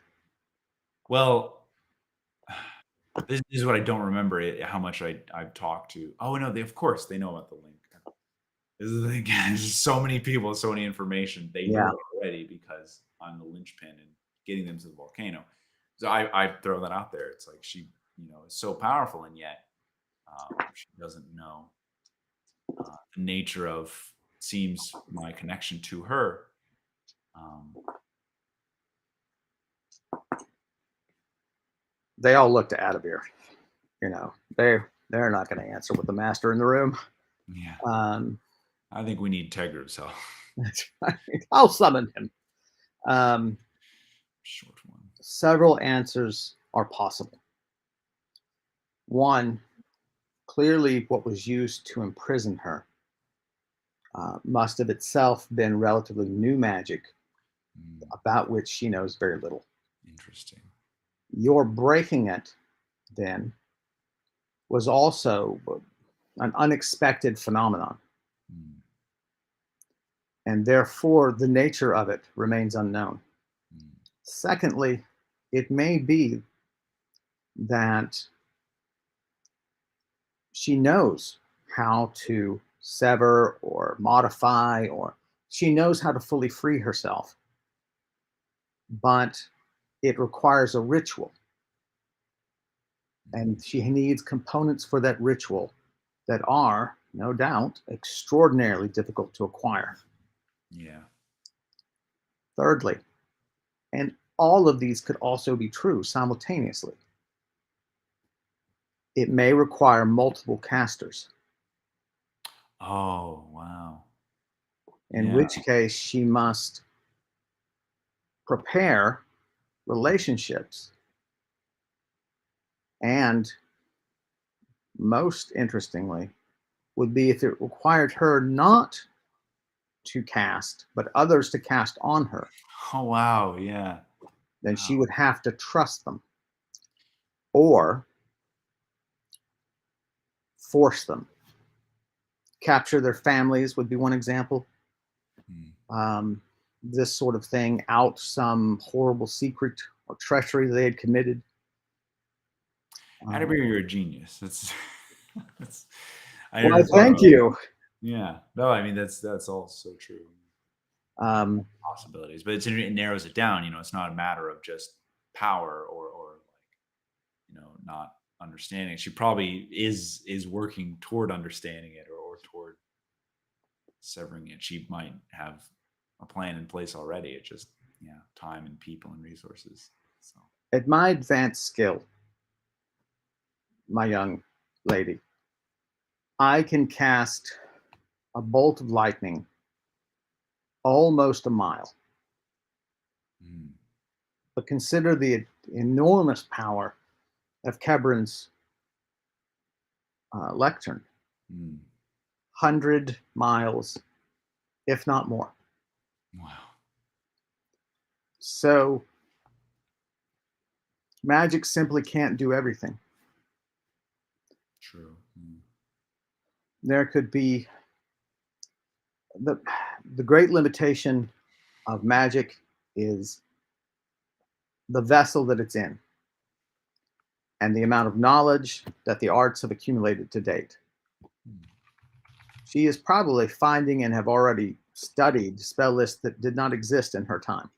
Well, this is what I don't remember how much I've talked to. Oh no, of course they know about the link. This is again, there's so many people, so many information. They know Yeah. it already because I'm the linchpin and getting them to the volcano. So I throw that out there. It's like she, is so powerful, and yet she doesn't know the nature of, seems, my connection to her. Um, They all look to Adabir. They're not going to answer with the master in the room. yeah, Um, I think we need Tegra's help. that's right. I'll summon him. Um, Short one. Several answers are possible. One, clearly, what was used to imprison her must have itself been relatively new magic Mm, about which she knows very little. interesting. Your breaking it, then, was also an unexpected phenomenon, Mm, and therefore the nature of it remains unknown. mm, Secondly, it may be that she knows how to sever or modify, or she knows how to fully free herself, but it requires a ritual. Mhm. And she needs components for that ritual that are, no doubt, extraordinarily difficult to acquire. Yeah. Thirdly, and all of these could also be true simultaneously, it may require multiple casters, Oh, wow. in Yeah. which case she must prepare relationships and, most interestingly, would be if it required her not to cast, but others to cast on her, Oh, wow. Yeah. then she Wow. would have to trust them or force them. Capture their families would be one example. Mm. Um, this sort of thing, out some horrible secret or treachery they had committed. Um, Atterbury, you're a genius. That's, that's, I why, never thought thank about that. you. Yeah. No, I mean, that's all so true. Um, Possibilities, but it narrows it down. It's not a matter of just power or like, not understanding. She probably is working toward understanding it or toward severing it. She might have a plan in place already. It just, yeah, time and people and resources. So, at my advanced skill, my young lady, I can cast a bolt of lightning almost a mile. mm, But consider the enormous power of Kebrin's lectern, mm, 100 miles, if not more. wow, So magic simply can't do everything. true. Mm, There could be the, the great limitation of magic is the vessel that it's in and the amount of knowledge that the arts have accumulated to date. mm, She is probably finding and have already studied spell lists that did not exist in her time.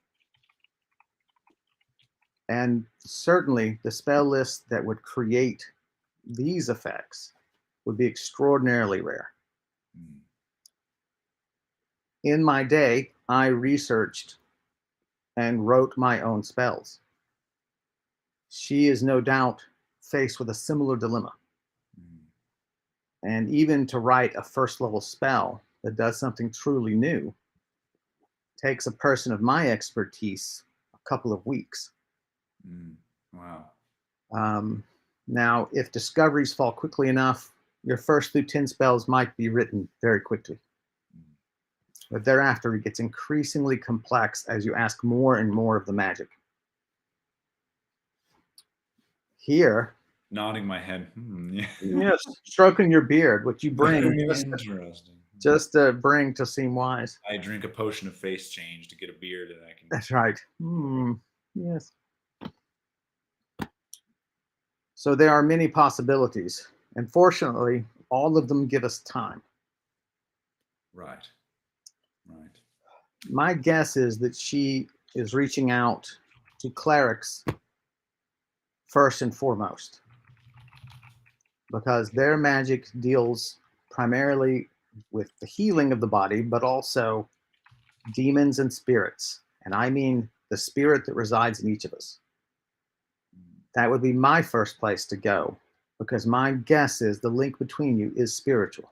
And certainly the spell lists that would create these effects would be extraordinarily rare. mm, In my day, I researched and wrote my own spells. She is no doubt faced with a similar dilemma. mm, And even to write a first level spell that does something truly new takes a person of my expertise a couple of weeks. mm. Wow. Um, Now, if discoveries fall quickly enough, your first through 10 spells might be written very quickly. Mm. But thereafter, it gets increasingly complex as you ask more and more of the magic. Here, Nodding my head. Yeah. yes, stroking your beard, which you bring Very just interesting. just to bring to seem wise. I drink a potion of face change to get a beard, and I can. That's right. Yes. So there are many possibilities. And fortunately, all of them give us time. Right. Right. My guess is that she is reaching out to clerics first and foremost because their magic deals primarily with the healing of the body, but also demons and spirits. And I mean the spirit that resides in each of us. Mm. That would be my first place to go because my guess is the link between you is spiritual.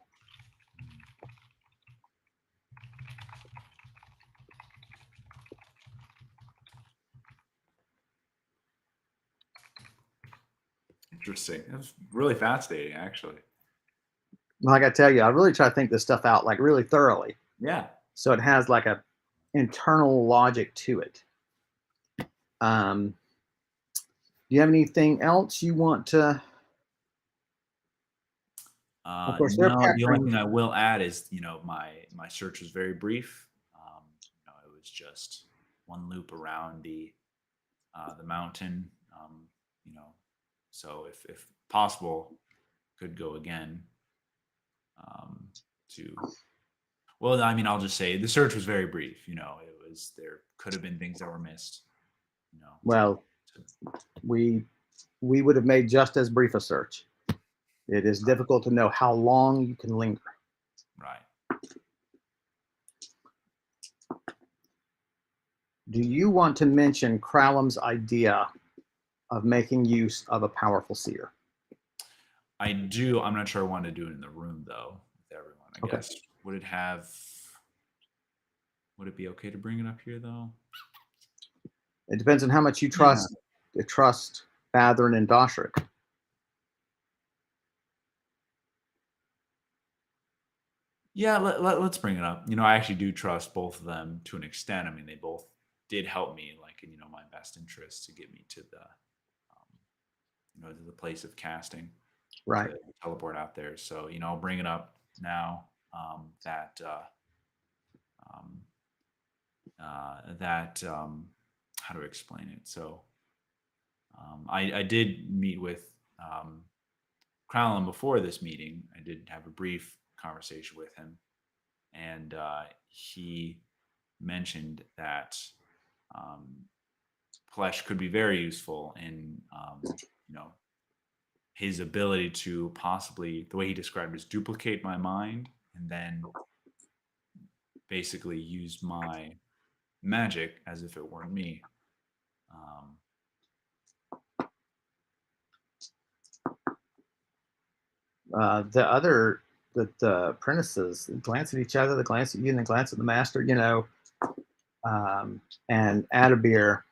Interesting. That's really fascinating, actually. Like I tell you, I really try to think this stuff out like really thoroughly. Yeah. So it has like a internal logic to it. Do you have anything else you want to? Of course, they're No, the only peppering. thing I will add is, my search was very brief. It was just one loop around the mountain. You know, so if possible, could go again. Um, to Well, I mean, I'll just say the search was very brief. There could have been things that were missed. You know, to, Well, to we we would have made just as brief a search. It is difficult to know how long you can linger. Right. Do you want to mention Kralum's idea of making use of a powerful seer? I do. I'm not sure I want to do it in the room though with everyone. I Okay. guess would it have? Would it be okay to bring it up here though? It depends on how much you Yeah. trust Bathrin and Doshrik. Yeah, let's bring it up. I actually do trust both of them to an extent. I mean, they both did help me, like in my best interest to get me to to the place of casting, Right. to teleport out there. So I'll bring it up now. That um, how to explain it. So I did meet with Crowlin before this meeting. I did have a brief conversation with him, and he mentioned that um, flesh could be very useful in you know his ability to possibly, the way he described it, is duplicate my mind and then basically use my magic as if it weren't me. Um, The apprentices glance at each other, they glance at you, and they glance at the master. And Adabir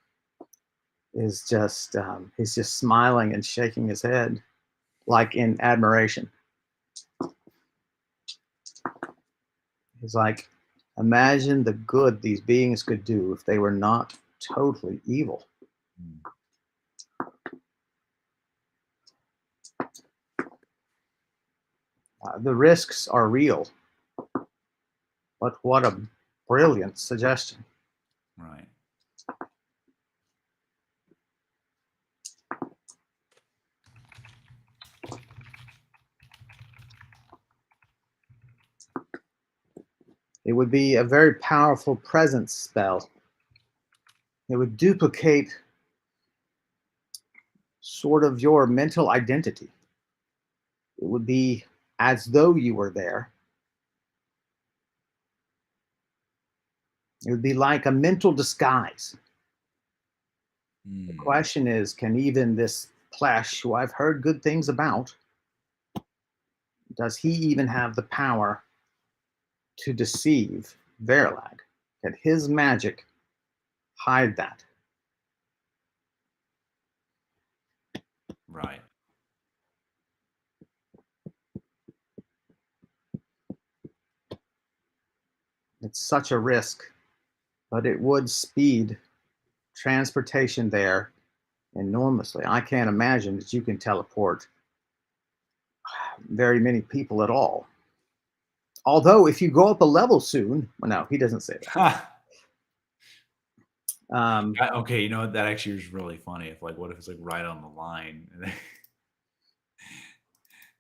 is just he's just smiling and shaking his head like in admiration. He's like, imagine the good these beings could do if they were not totally evil. The risks are real, but what a brilliant suggestion. right. It would be a very powerful presence spell. It would duplicate sort of your mental identity. It would be as though you were there. It would be like a mental disguise. The question is, can even this Plesh, who I've heard good things about, does he even have the power to deceive Verilag? Can his magic hide that? Right. It's such a risk, but it would speed transportation there enormously. I can't imagine that you can teleport very many people at all. Although, if you go up a level soon, well, no, he doesn't say that. Okay, that actually is really funny. If what if it's right on the line?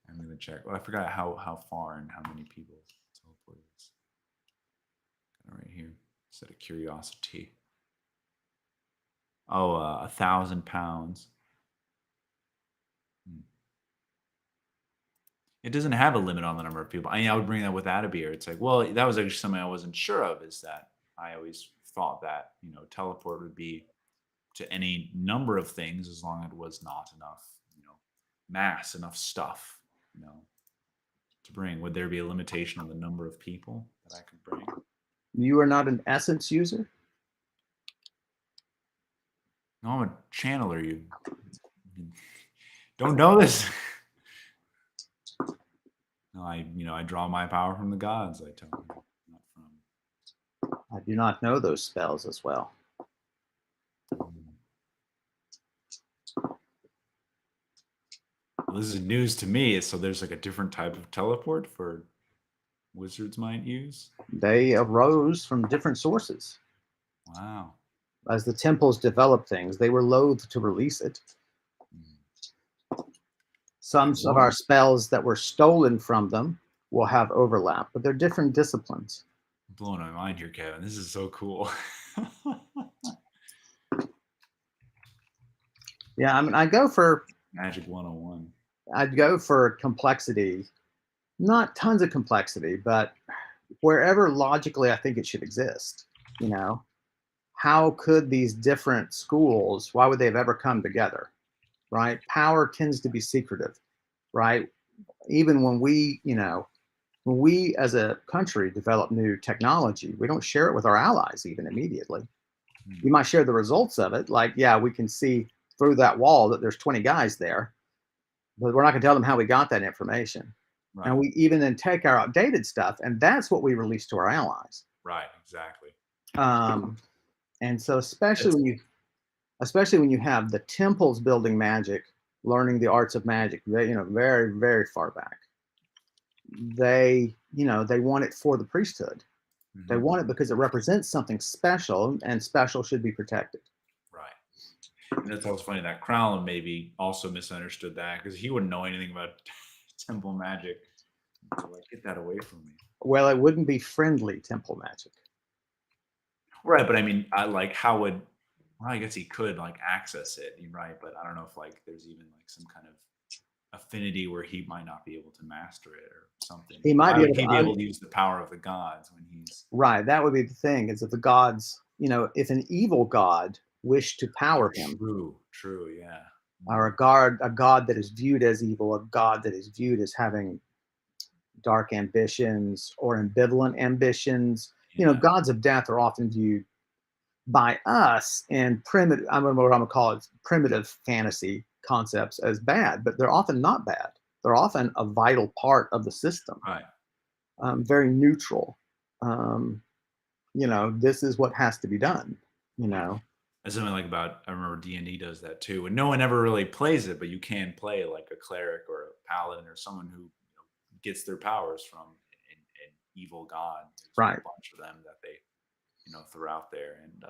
I'm gonna check. Well, I forgot how far and how many people teleport is. Right here, just out of curiosity. Oh, 1,000 pounds. It doesn't have a limit on the number of people. I would bring that with Adabir. It's well, that was actually something I wasn't sure of. Is that I always thought that teleport would be to any number of things as long as it was not enough, mass, enough stuff, to bring. Would there be a limitation on the number of people that I could bring? You are not an essence user? No, I'm a channeler. You don't know this. No, I draw my power from the gods. I tell you, not from. I do not know those spells as well. Well, this is news to me. So there's a different type of teleport for wizards might use. They arose from different sources. Wow. As the temples developed things, they were loath to release it. Some of our spells that were stolen from them will have overlap, but they're different disciplines. I'm blowing my mind here, Kevin. This is so cool. Yeah, I mean, I go for Magic 101. I'd go for complexity, not tons of complexity, but wherever logically I think it should exist. You know, how could these different schools, why would they have ever come together? Right? Power tends to be secretive, right? Even when when we as a country develop new technology, we don't share it with our allies even immediately. Hmm. You might share the results of it, like, yeah, we can see through that wall that there's 20 guys there, but we're not going to tell them how we got that information. And Right. we even then take our outdated stuff, and that's what we release to our allies. Right. Exactly. Um, and so, It's, especially when you have the temples building magic, learning the arts of magic, very very far back, they want it for the priesthood. They mhm, want it because it represents something special, and special should be protected. right. And that's also funny that Crowley maybe also misunderstood that because he wouldn't know anything about temple magic. So, like, get that away from me. Well, it wouldn't be friendly temple magic. Right, but I mean, I like how would well, I guess he could like access it, you're right? But I don't know if like there's even like some kind of affinity where he might not be able to master it or something. He might Why be would able to he be able to use the power of the gods when he's right. That would be the thing, is if the gods, if an evil god wished to power him, true, true, yeah. or a god that is viewed as evil, a god that is viewed as having dark ambitions or ambivalent ambitions. Yeah, Gods of death are often viewed by us in primitive, I don't know what I'm gonna call it, primitive fantasy concepts as bad, but they're often not bad. They're often a vital part of the system, right. very neutral. Um, this is what has to be done. You know, That's something like about I remember D&D does that too. And no one ever really plays it, but you can play like a cleric or a paladin or someone who gets their powers from an evil god. There's a right? bunch of them that they throw out there, and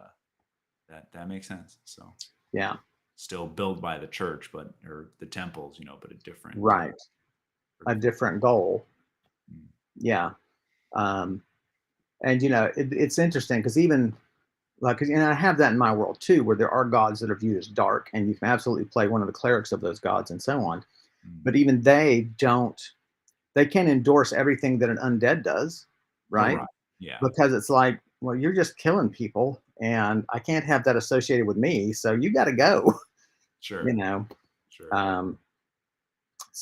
that makes sense. So Yeah, still built by the church, but or the temples, but a different right. A different goal. mm, Yeah, um, and it's interesting because even like, and I have that in my world too, where there are gods that are viewed as dark, and you can absolutely play one of the clerics of those gods and so on. mm. But even they don't, they can't endorse everything that an undead does, Oh right? right, yeah, Because it's like, well, you're just killing people, and I can't have that associated with me, so you got to go, you sure, know. sure, Um,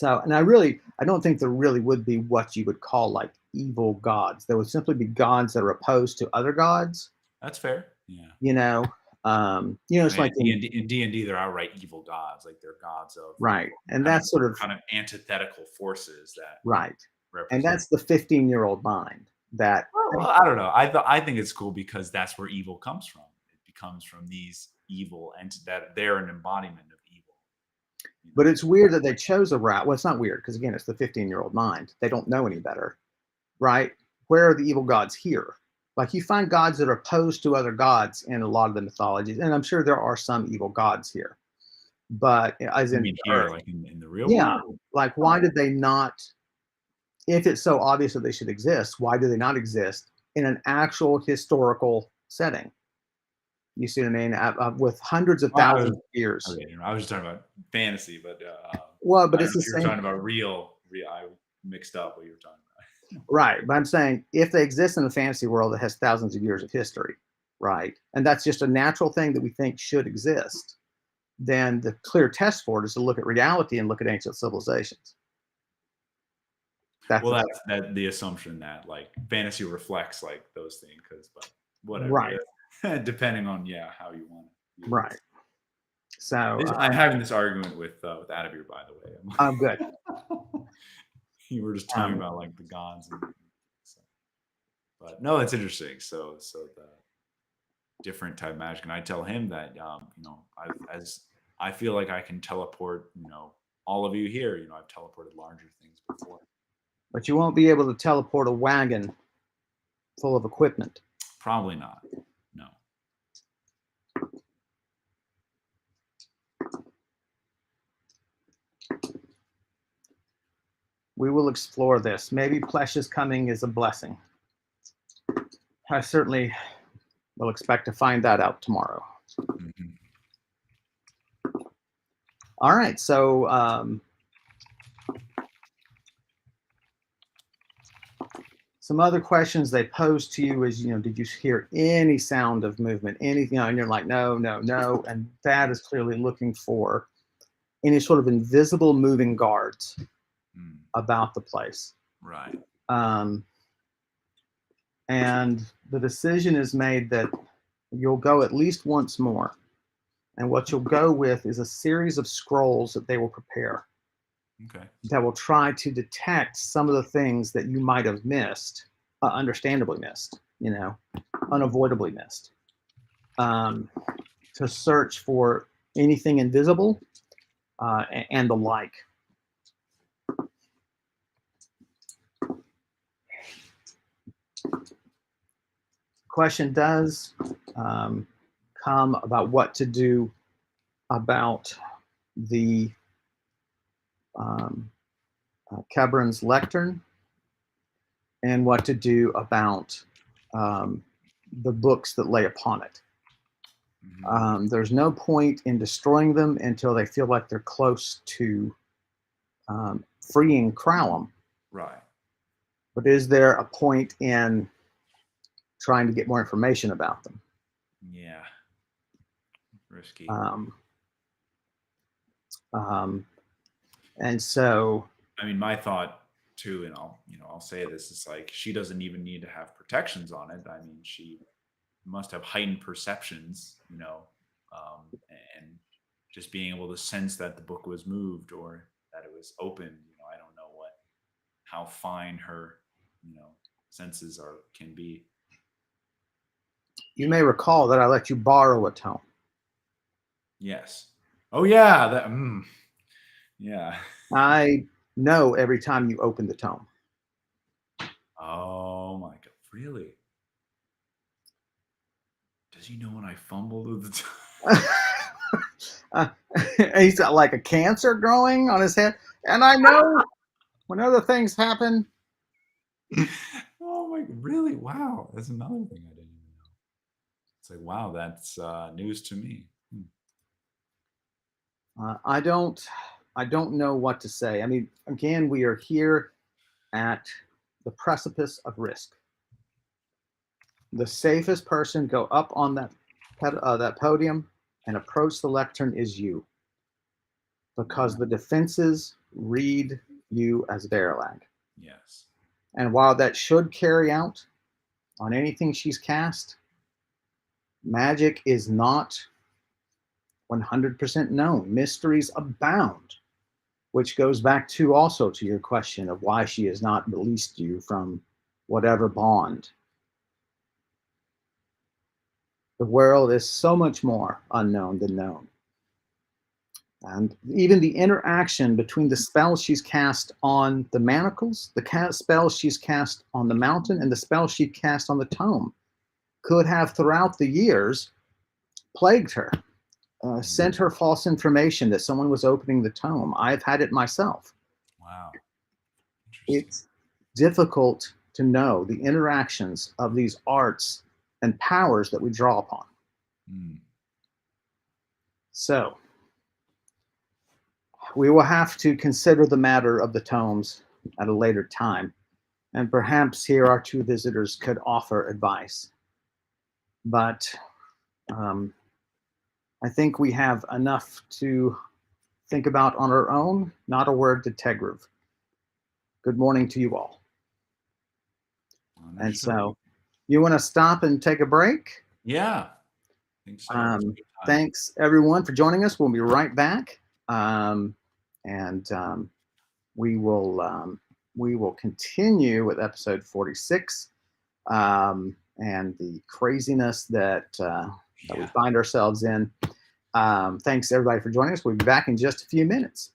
and I don't think there really would be what you would call like evil gods. There would simply be gods that are opposed to other gods, that's fair. Yeah, you know. I It's mean like in D&D they're outright evil gods, like they're gods of right, and kind of that's sort of kind of antithetical forces that right, and represent. that's the 15-year-old mind that Well, I don't know. I think it's cool because that's where evil comes from. It comes from these evil and that they're an embodiment of evil. but it's weird that they chose a route. Well, it's not weird because again, it's the 15-year-old mind. They don't know any better, right? Where are the evil gods here? Like you find gods that are opposed to other gods in a lot of the mythologies, and I'm sure there are some evil gods here. But as You in mean here, Earth, like in the real yeah. world? Like why Oh, did they not? If it's so obvious that they should exist, why do they not exist in an actual historical setting? You see what I mean? With hundreds of well, thousands of years. okay. I was just talking about fantasy, but Well, I but don't it's know the if you were same. talking about real. I mixed up what you were talking about. Right. But I'm saying if they exist in a fantasy world that has thousands of years of history, right, and that's just a natural thing that we think should exist, then the clear test for it is to look at reality and look at ancient civilizations. That's Well, the that's the assumption that like fantasy reflects like those things, because but whatever, right, depending on how you want to view right. So I'm having this argument with Adabir, by the way. I'm good. You were just talking Um, about like the gods and so. But no, it's interesting. So the different type of magic, and I tell him that as I feel like I can teleport, all of you here. I've teleported larger things before. but you won't be able to teleport a wagon full of equipment. Probably not. No. We will explore this. Maybe Plesh's coming is a blessing. I certainly will expect to find that out tomorrow. Mhm. All right. So some other questions they pose to you is, did you hear any sound of movement, anything? And you're like, no, no, no. And that is clearly looking for any sort of invisible moving guards Mm, about the place. right. Um, and the decision is made that you'll go at least once more. And what you'll go with is a series of scrolls that they will prepare Okay. that will try to detect some of the things that you might have missed, understandably missed, unavoidably missed, um, to search for anything invisible and the like. Question does um, come about what to do about the um, Cabrin's lectern and what to do about um, the books that lay upon it. Hmm. There's no point in destroying them until they feel like they're close to freeing Crowlem. Right. But is there a point in trying to get more information about them? Yeah. Risky. Um, um, and so, I mean, my thought too, and I'll say this: is like she doesn't even need to have protections on it. I mean, she must have heightened perceptions, and just being able to sense that the book was moved or that it was opened. I don't know how fine her, you know, senses can be. you may recall that I let you borrow a tome. Yes. Oh yeah. Yeah. I know every time you open the tome. Oh my god. Really? Does he know when I fumbled with the uh, he's got like a cancer growing on his head. And I know when other things happen, Oh my, really? Wow. That's another thing I didn't even know. It's like, wow, that's news to me. Hmm. uh, I don't, I don't know what to say. I mean, again, we are here at the precipice of risk. The safest person go up on that podium and approach the lectern is you, because Yeah. the defenses read you as Verilag. Yes. And while that should carry out on anything she's cast, magic is not 100% known. Mysteries abound, which goes back to also to your question of why she has not released you from whatever bond. The world is so much more unknown than known. And even the interaction between the spells she's cast on the manacles, the spells she's cast on the mountain, and the spells she cast on the tome could have throughout the years plagued her, Mhm. sent her false information that someone was opening the tome. I've had it myself. Wow. Interesting. It's difficult to know the interactions of these arts and powers that we draw upon. Mm. So we will have to consider the matter of the tomes at a later time, and perhaps here our two visitors could offer advice. But um, I think we have enough to think about on our own. Not a word to Tegriv. Good morning to you all. And Understood. so, you want to stop and take a break? Yeah. I think so. It's a good time. Thanks everyone for joining us. We'll be right back, and we will we will continue with episode 46 and the craziness that we Yeah. find ourselves in. Thanks everybody for joining us. We'll be back in just a few minutes.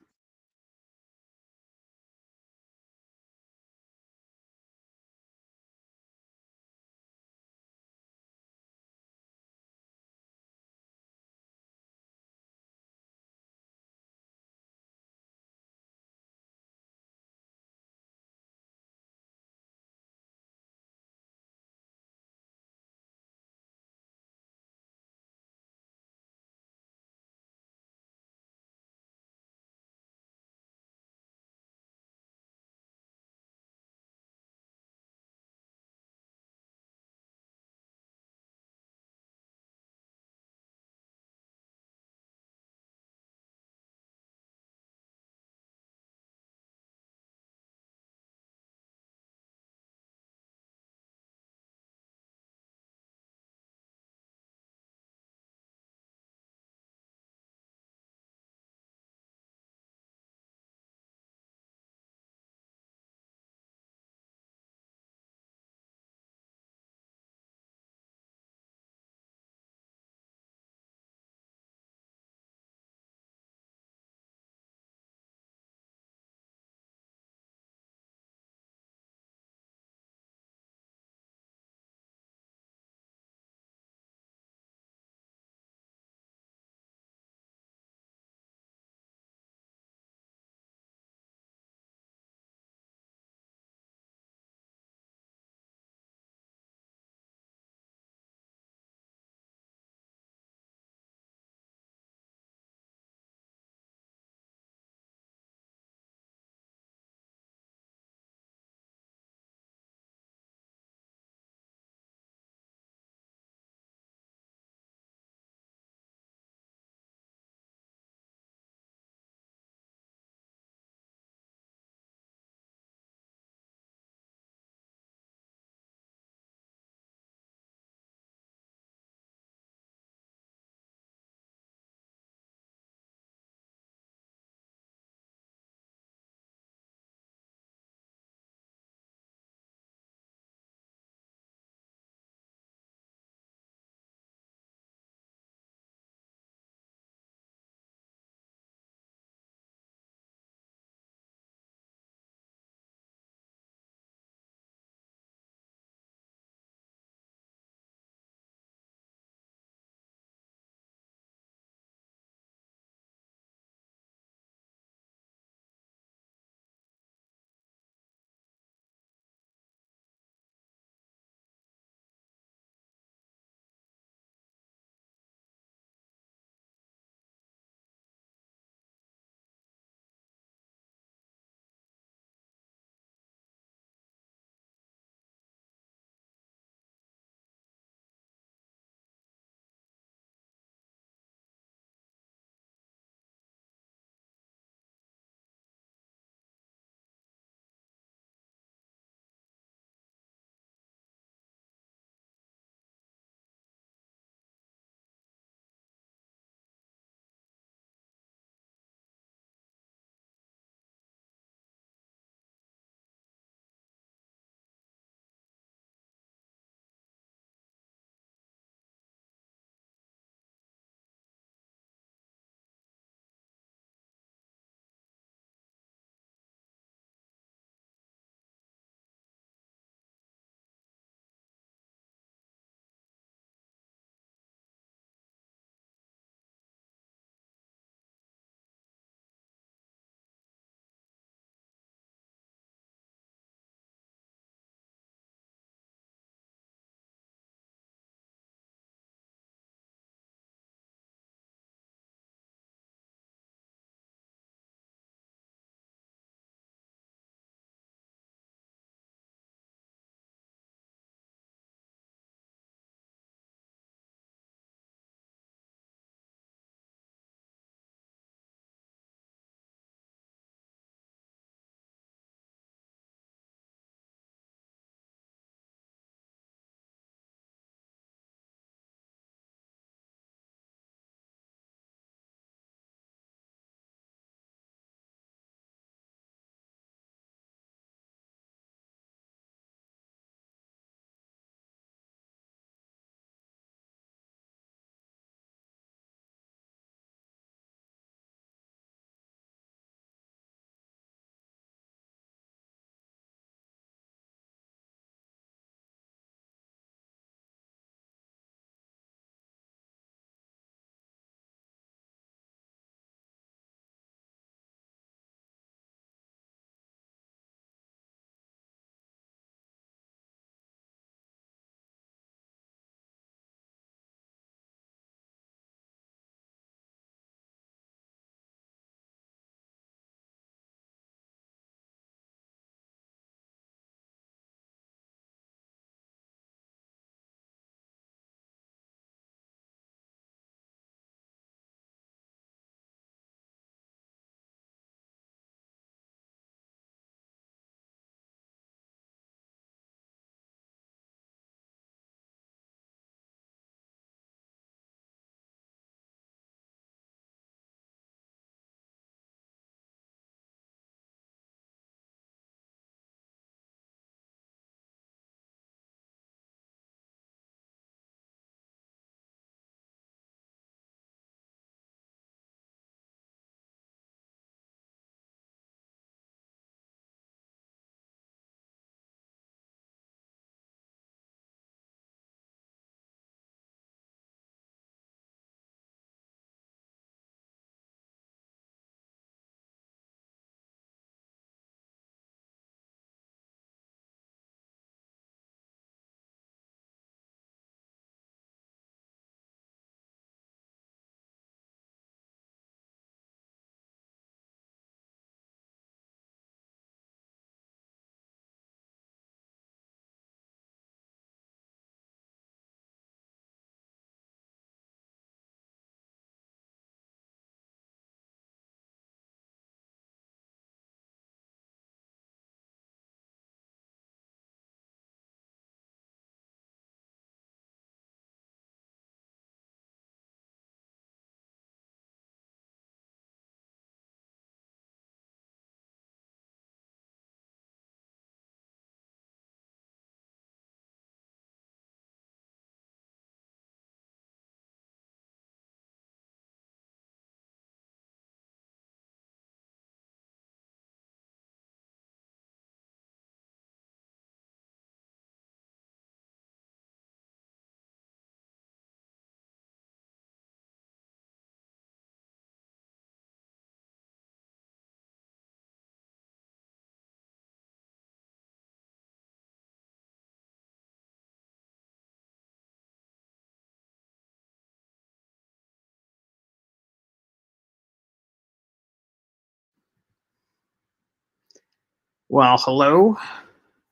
Well, hello,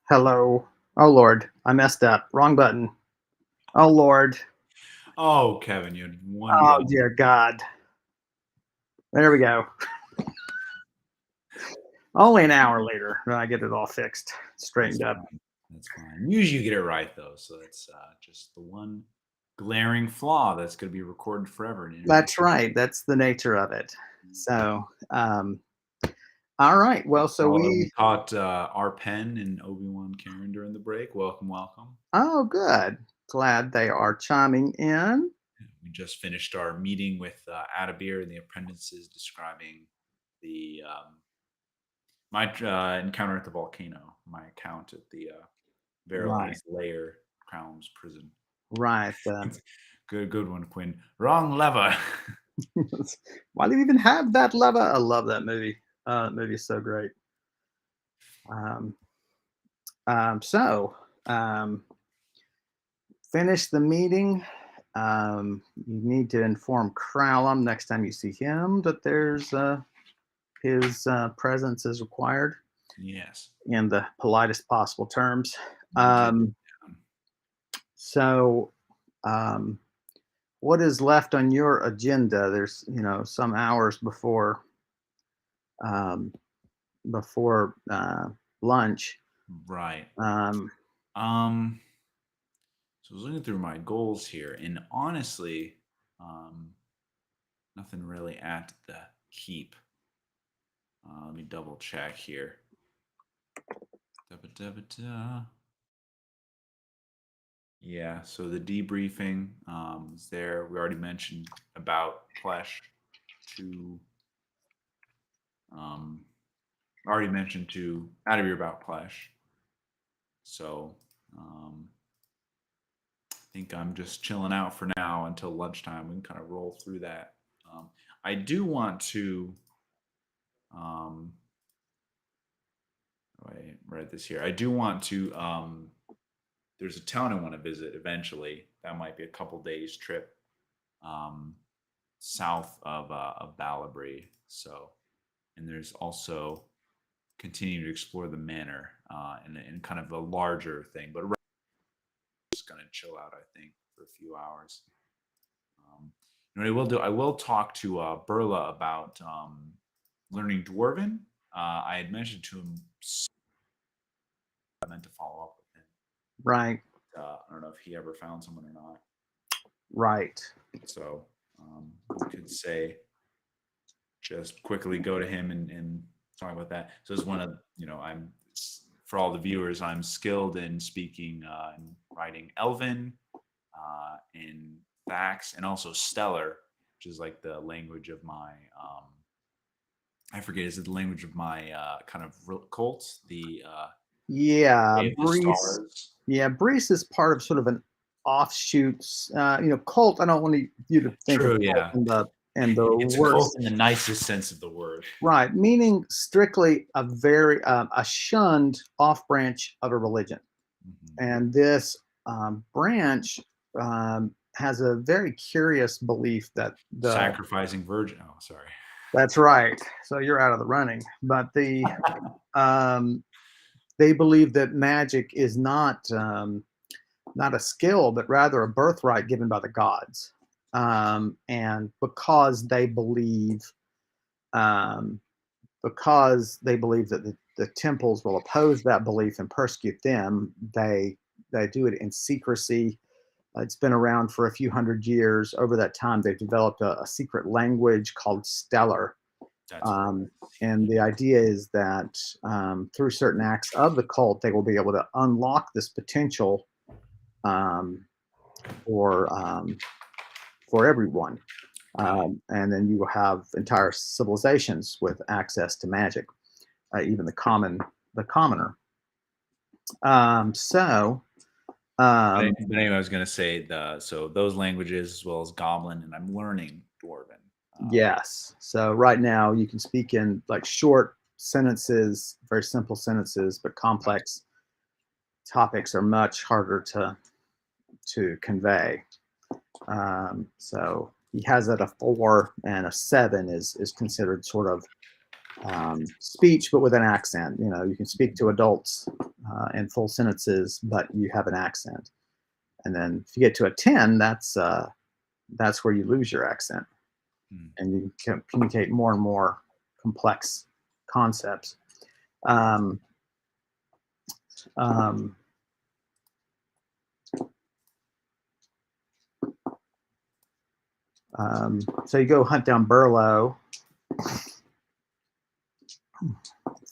hello. Oh Lord, I messed up. Wrong button. Oh Lord. Oh, Kevin, you had one Oh go. dear God. There we go. Only an hour later, I get it all fixed, That's straightened up. fine. That's fine. Usually you get it right though, so that's just the one glaring flaw that's going to be recorded forever in internet. That's right. That's the nature of it. So, all right. Well, so We we. caught our pen and Obi-Wan Karen during the break. Welcome, welcome. Oh, good. Glad they are chiming in. We just finished our meeting with Adabir and the apprentices describing the my encounter at the volcano, my account at the Right. Veril's lair, Crown's prison. Right. Good one, Quinn. Wrong lever. Why do you even have that lever? I love that movie. That movie is so great. Um, so, um, finish the meeting. You need to inform Crowlum next time you see him that there's his presence is required Yes. in the politest possible terms. Get Um, so, um, what is left on your agenda? There's some hours um, before lunch. right. Um, Um. So I was looking through my goals here, and honestly, um, nothing really at the keep. Let me double check here. Da-ba-da-ba-da. Yeah, so the debriefing is there. We already mentioned about Plesh to already mentioned to out of your about Plesh. So I think I'm just chilling out for now until lunchtime. We can kind of roll through that. I do want to um, I read this here. I do want to there's a town I want to visit eventually. That might be a couple days trip um, south of Ballabry. So, and there's also continue to explore the manor in kind of a larger thing. But right now, just gonna chill out, I think, for a few hours. You know what I will do? I will talk to Burla about learning Dwarven. I had mentioned to him I meant to follow up with him. right, I don't know if he ever found someone or not. right, So we could say just quickly go to him and talk about that. So it's one of I'm for all the viewers, I'm skilled in speaking and writing Elven, in Vax, and also Stellar, which is like the language of my I forget, is it the language of my kind of cult, the yeah. Way of the Brees, Stars. yeah, Brees is part of sort of an offshoot. Cult. I don't want you to think of True, cult yeah. in the It's a cult worst. in the nicest sense of the word. Right, meaning strictly a shunned off branch of a religion, Mhm. and this branch has a very curious belief that the Sacrificing virgin. Oh, sorry. that's right. So you're out of the running, but um, they believe that magic is not a skill, but rather a birthright given by the gods, and um, because they believe that the temples will oppose that belief and persecute them, they do it in secrecy. It's been around for a few hundred years. Over that time, they've developed a secret language called Stellar. That's Um, and the idea is that through certain acts of the cult, they will be able to unlock this potential um, for for everyone. got it. And then you will have entire civilizations with access to magic, even the commoner. So, um, But anyway, I was gonna say so those languages as well as Goblin, and I'm learning Dwarven. yes. So right now you can speak in like short sentences, very simple sentences, but complex topics are much harder to convey. So he has at a 4, and a 7 is considered sort of speech, but with an accent. You know, you can speak to adults in full sentences, but you have an accent. And then if you get to a 10, that's where you lose your accent, Hmm. and you can communicate more and more complex concepts. Um, um, so you go hunt down Burlow,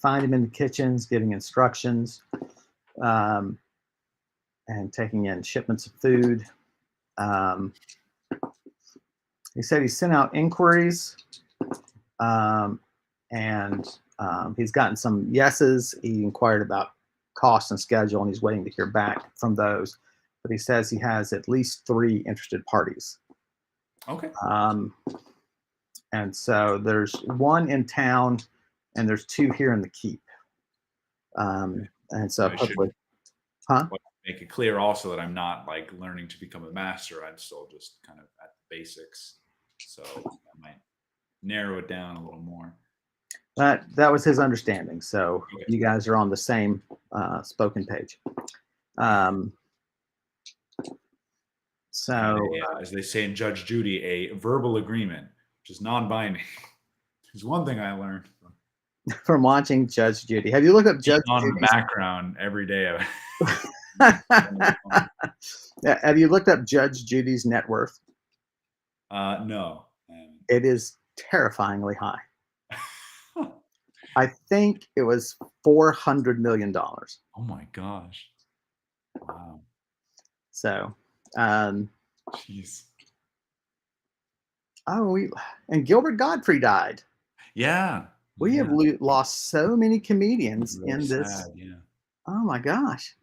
find him in the kitchens, giving instructions, um, and taking in shipments of food. Um, he said he sent out inquiries, um, and he's gotten some yeses. He inquired about cost and schedule, and he's waiting to hear back from those. But he says he has at least 3 interested parties. Okay. Um, and so there's 1 in town, and there's 2 here in the keep. And so I should hopefully, huh? make it clear also that I'm not like learning to become a master. I'm still just kind of at the basics. So I might narrow it down a little more. That was his understanding. So Okay. you guys are on the same spoken page. Um, And so as they say in Judge Judy, a verbal agreement, which is non-binding, is one thing I learned from watching Judge Judy, have you looked up being Judge on in the Judy's? background every day. Have you looked up Judge Judy's net worth? No. It is terrifyingly high. I think it was $400 million. Oh my gosh. Wow. So, um, Jeez. oh, and Gilbert Godfrey died. Yeah. We have Yeah. lost so many comedians Really in this. sad. Yeah. Oh my gosh.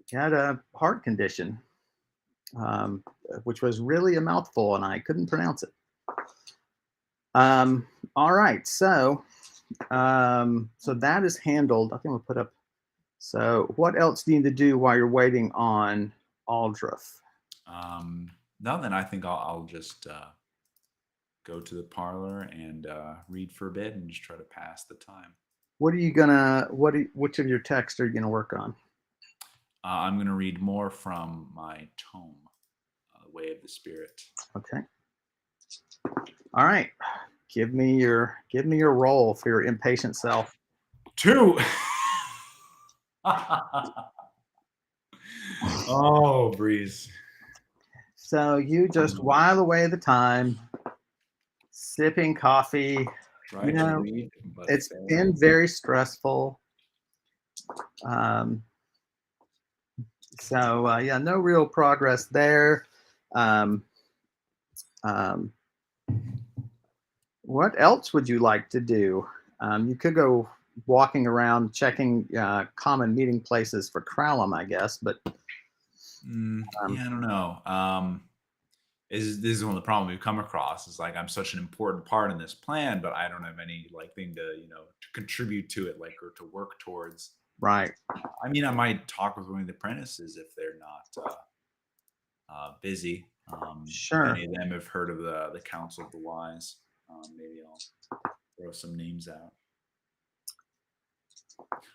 He had a heart condition, um, which was really a mouthful, and I couldn't pronounce it. All right, so that is handled. I think we'll put up. So, what else do you need to do while you're waiting on Aldrich? No, then I think I'll just go to the parlor and read for a bit and just try to pass the time. What are you which of your texts are you gonna work on? I'm going to read more from my tome, Way of the Spirit. Okay. All right. Give me your role for your impatient self. 2. Oh, Breeze. So you just while away the time, sipping coffee. Try You to know, read, but it's fail. been very stressful. Um, so yeah, no real progress there. Um, um, what else would you like to do? You could go walking around checking common meeting places for Kralum, I guess, but Yeah, I don't know. This is one of the problems we've come across. Is like I'm such an important part in this plan, but I don't have any like thing to to contribute to it, like or to work towards. right, I mean, I might talk with one of the apprentices if they're not busy. If sure. any of them have heard of the Council of the Wise, maybe I'll throw some names out.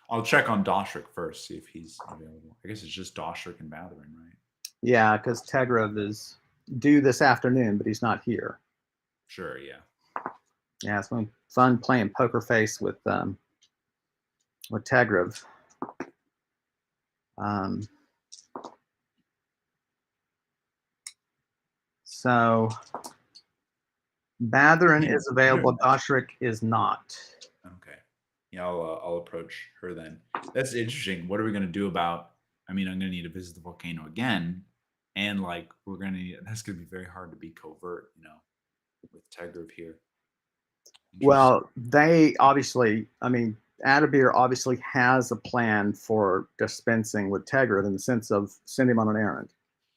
I'll check on Doshrik first, see if he's available. I guess it's just Doshrik and Matherin, right? Yeah, because Tegrov is due this afternoon, but he's not here. Sure, yeah. Yeah, it's been fun playing poker face with Tegrov. Um, so Matherin Yeah, is available. sure. Doshrik is not. Okay. Yeah, I'll approach her then. That's interesting. What are we gonna do about? I mean, I'm gonna need to visit the volcano again, and like we're gonna need. That's gonna be very hard to be covert, with Tegrov here. Interesting. Well, they obviously, I mean, Adabir obviously has a plan for dispensing with Tegrov in the sense of send him on an errand,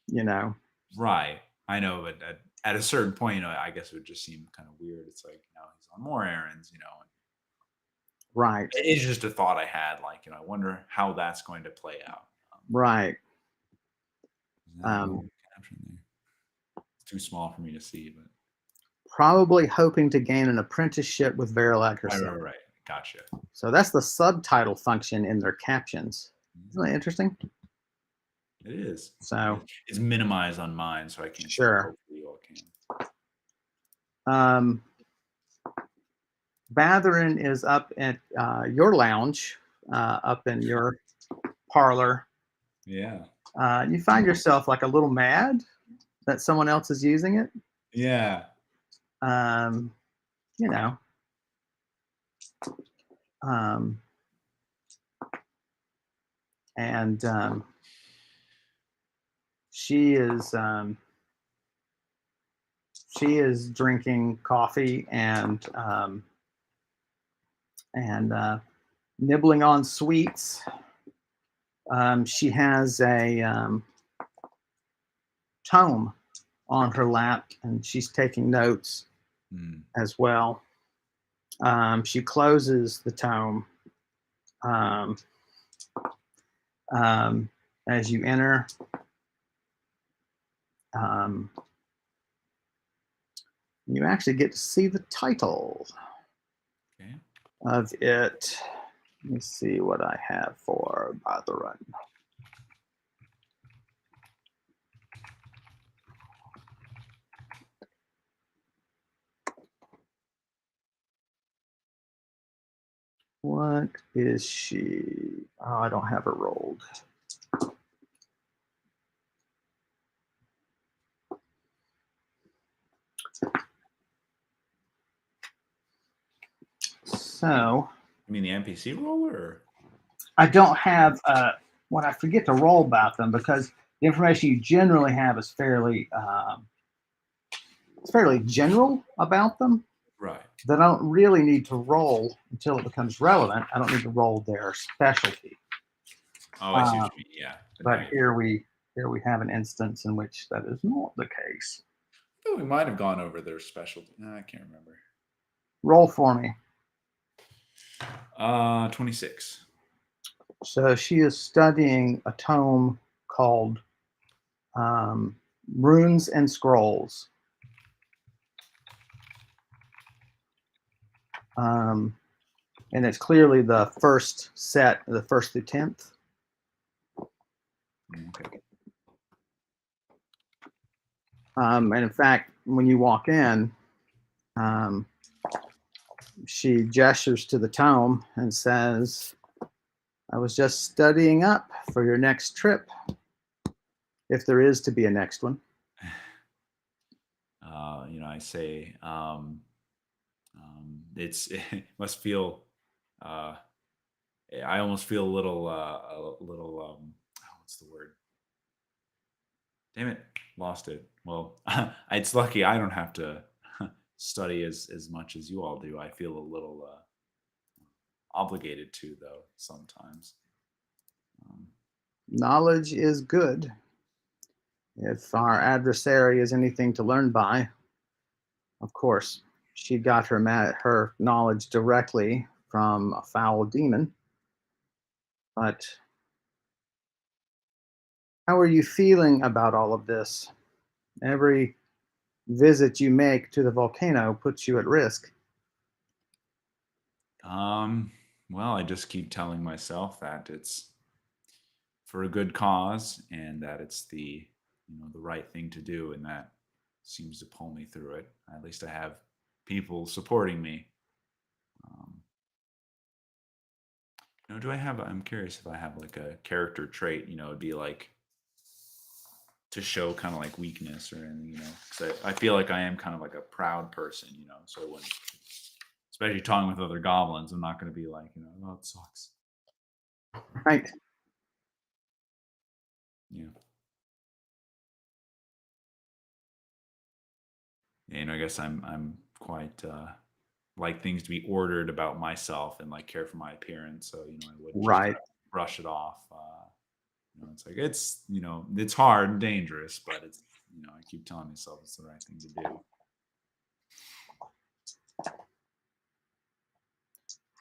you know? Right. I know, but at a certain point, I guess it would just seem kind of weird. It's like, he's on more errands, and Right, it's just a thought I had. Like, I wonder how that's going to play out. right. Is that a Um, little caption there? It's too small for me to see, but probably hoping to gain an apprenticeship with Verlag Right, herself. right, right. Gotcha. So that's the subtitle function in their captions. Isn't that Mm, interesting? it is. It So is. It's minimized on mine, so I can't see it. sure. Hopefully, you all can. Um, Batherin is up at your lounge, up in your parlor. Yeah. You find yourself like a little mad that someone else is using it. Yeah. Um, you know, um, and she is she is drinking coffee and nibbling on sweets. She has a tome on her lap, and she's taking notes Mm, as well. She closes the tome um, as you enter. Um, you actually get to see the title okay. of it. Let me see what I have for By the Run. What is she? Oh, I don't have her rolled. So You mean the NPC roller? I don't have what I forget to roll about them because the information you generally have is fairly general about them. Right. That I don't really need to roll until it becomes relevant. I don't need to roll their specialty. Oh, I see what Uh, you mean. Yeah. But now but you here we have an instance in which that is not the case. thought we might have gone over their specialty. No, I can't remember. Roll for me. 26. So she is studying a tome called Runes and Scrolls. Um, and it's clearly the first set, the first through 10th. Okay. And in fact, when you walk in, um, she gestures to the tome and says, I was just studying up for your next trip, if there is to be a next one. I say it must feel. Uh, I almost feel what's the word? Damn it, lost it. Well, it's lucky I don't have to study as much as you all do. I feel a little obligated to though sometimes. Um, Knowledge is good. If our adversary is anything to learn by, of course, she got her knowledge directly from a foul demon. But how are you feeling about all of this? Every visit you make to the volcano puts you at risk. um, well, I just keep telling myself that it's for a good cause and that it's the right thing to do, and that seems to pull me through it. At least I have people supporting me. Um, do I have? I'm curious if I have like a character trait. It'd be like to show kind of like weakness or anything. Because I feel like I am kind of like a proud person. So when, especially talking with other goblins, I'm not going to be like, oh, it sucks. Right. Yeah. And I guess I'm quite like things to be ordered about myself and like care for my appearance. So I wouldn't just kind Right. of brush it off. It's like it's hard and dangerous, but it's I keep telling myself it's the right thing to do.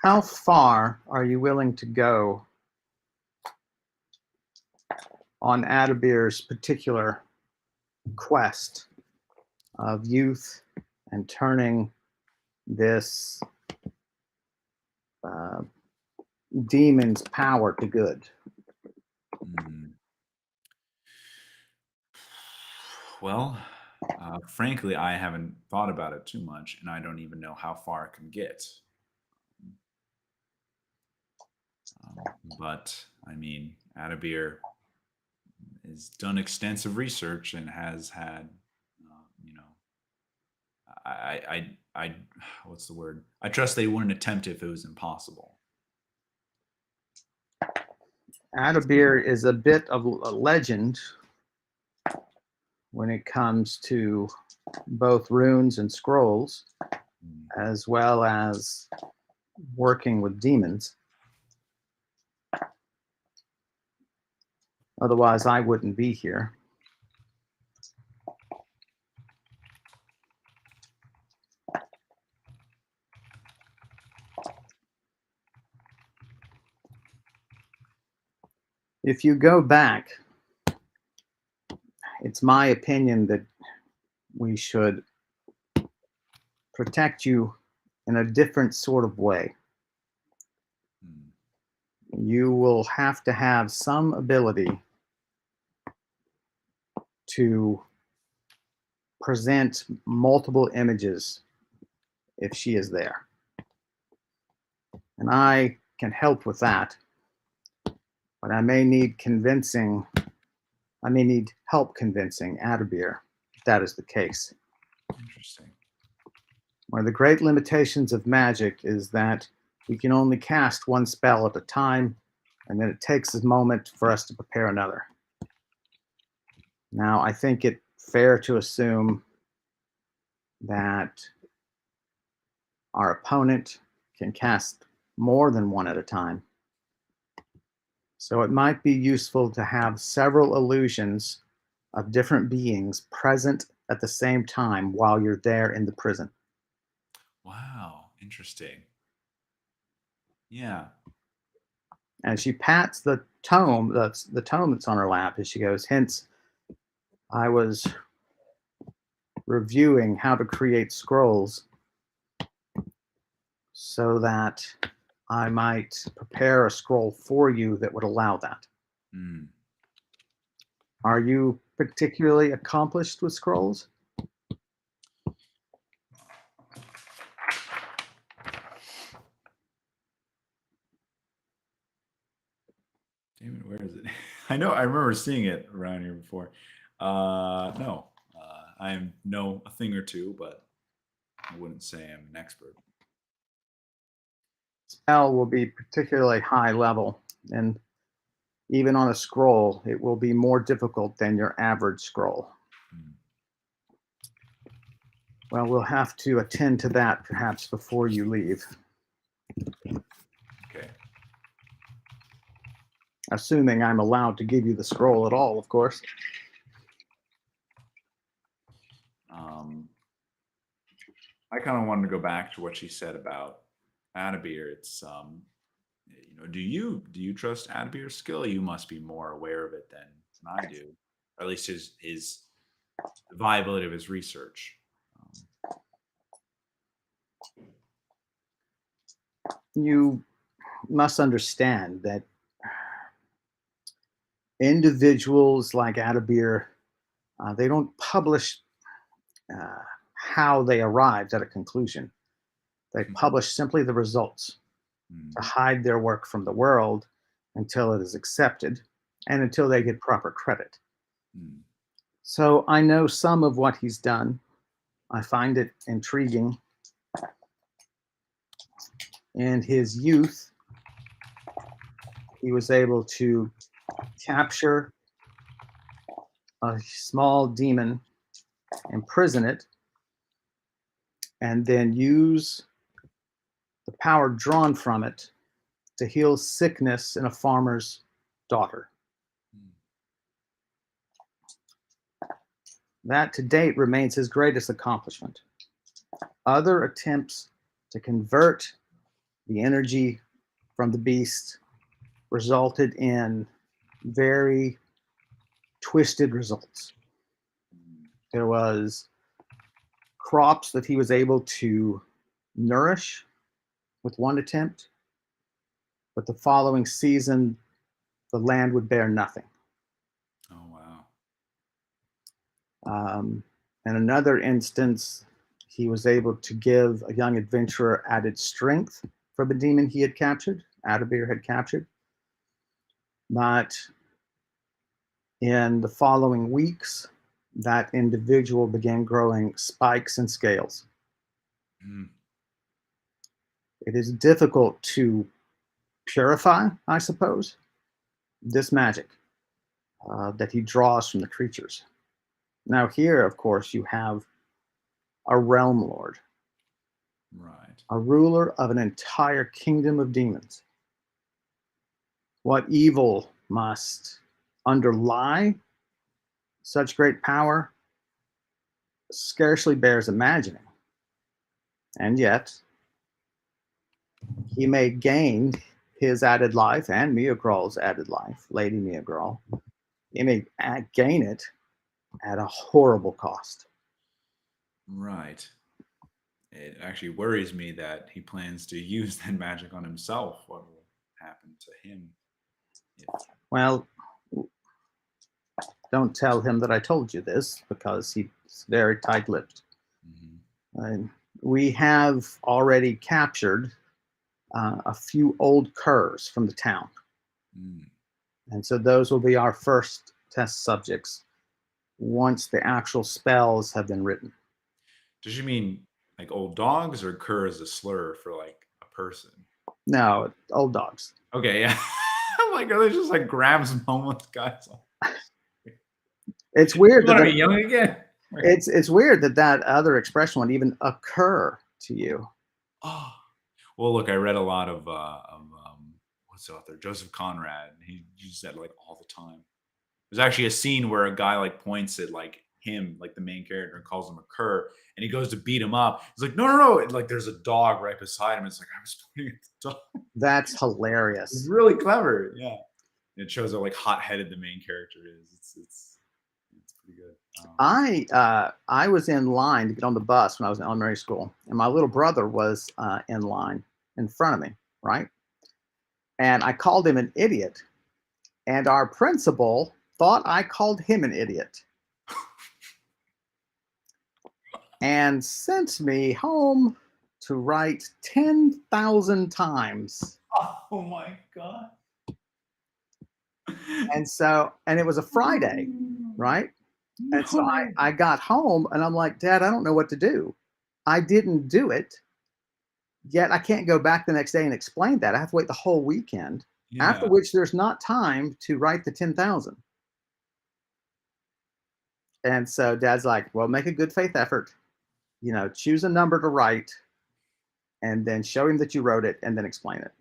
How far are you willing to go on Adabir's particular quest of youth and turning this demon's power to good? Mm. Well, frankly, I haven't thought about it too much, and I don't even know how far it can get. But I mean, Adabir has done extensive research and has had, you know, I, what's the word? I trust they wouldn't attempt if it was impossible. Adabir is a bit of a legend when it comes to both runes and scrolls, Mm. as well as working with demons. Otherwise, I wouldn't be here. If you go back, it's my opinion that we should protect you in a different sort of way. Mm. You will have to have some ability to present multiple images if she is there. And I can help with that, but I may need help convincing Adabir if that is the case. Interesting. One of the great limitations of magic is that we can only cast one spell at a time, and then it takes a moment for us to prepare another. Now, I think it fair to assume that our opponent can cast more than one at a time. So it might be useful to have several illusions of different beings present at the same time while you're there in the prison. Wow. Interesting. Yeah. And she pats the tome, the tome that's on her lap, as she goes, hence, I was reviewing how to create scrolls so that I might prepare a scroll for you that would allow that. Mm. Are you particularly accomplished with scrolls? Damn it, where is it? I know I remember seeing it around here before. No. I know a thing or two, but I wouldn't say I'm an expert. Spell will be particularly high level, and even on a scroll, it will be more difficult than your average scroll. Mm. Well, we'll have to attend to that perhaps before you leave, Okay. assuming I'm allowed to give you the scroll at all, of course. I kind of wanted to go back to what she said about Adabir. It's do you trust Adabir's skill? You must be more aware of it than I do, or at least his the viability of his research. You must understand that individuals like Adabir, they don't publish uh, how they arrived at a conclusion. They publish simply the results Mm. to hide their work from the world until it is accepted and until they get proper credit. Mm. So I know some of what he's done. I find it intriguing. In his youth, he was able to capture a small demon, imprison it, and then use the power drawn from it to heal sickness in a farmer's daughter. Mm. That to date remains his greatest accomplishment. Other attempts to convert the energy from the beast resulted in very twisted results. Mm. There was crops that he was able to nourish with one attempt, but the following season, the land would bear nothing. Oh wow. Um, in another instance, he was able to give a young adventurer added strength from a demon he had captured, Adabir had captured. But in the following weeks, that individual began growing spikes and scales. Mm, It is difficult to purify, I suppose, this magic that he draws from the creatures. Now, here, of course, you have a realm lord, right. a ruler of an entire kingdom of demons. What evil must underlie such great power scarcely bears imagining. And yet, he may gain his added life and Miagral's added life, Lady Miagral. He may gain it at a horrible cost. Right. It actually worries me that he plans to use that magic on himself. What will happen to him if? Well, don't tell him that I told you this because he's very tight lipped. Mhm. We have already captured a few old curs from the town. Mm. And so those will be our first test subjects once the actual spells have been written. Does you mean like old dogs or cur as a slur for like a person? No, old dogs. Okay, yeah. I'm like, are they just like grab some homeless guys? It's You weird that, want to be young again? it's weird that that other expression would even occur to you. Oh, well, look, I read a lot of what's the author? Joseph Conrad. He used that like all the time. There's actually a scene where a guy like points at like him, like the main character, and calls him a cur, and he goes to beat him up. He's like, no, no, no. And, like there's a dog right beside him. It's like I was pointing at the dog. That's It's hilarious. really clever. Yeah. It shows how like hot headed the main character is. It's pretty good. I was in line to get on the bus when I was in elementary school, and my little brother was in line in front of me, right? And I called him an idiot, and our principal thought I called him an idiot and sent me home to write 10,000 times. Oh my god. And so, and it was a Friday, right? And so No. I got home and I'm like, Dad, I don't know what to do. I didn't do it, yet I can't go back the next day and explain that. I have to wait the whole weekend, after Yeah. which there's not time to write the 10,000. And so Dad's like, well, make a good faith effort, choose a number to write and then show him that you wrote it and then explain it.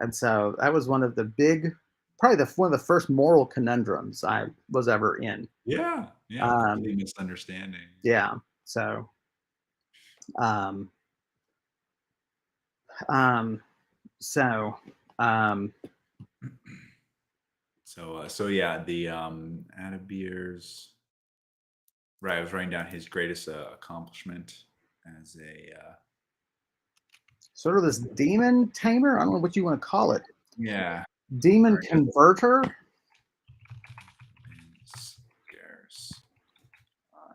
And so that was one of the big, probably one of the first moral conundrums I was ever in. Yeah. Yeah. Um, Complete misunderstanding. yeah. So, um, um, so, um, So yeah, the Adabeer's right. I was writing down his greatest accomplishment as a sort of this demon tamer. I don't know what you want to call it. yeah. Demon Or I guess converter. been scarce.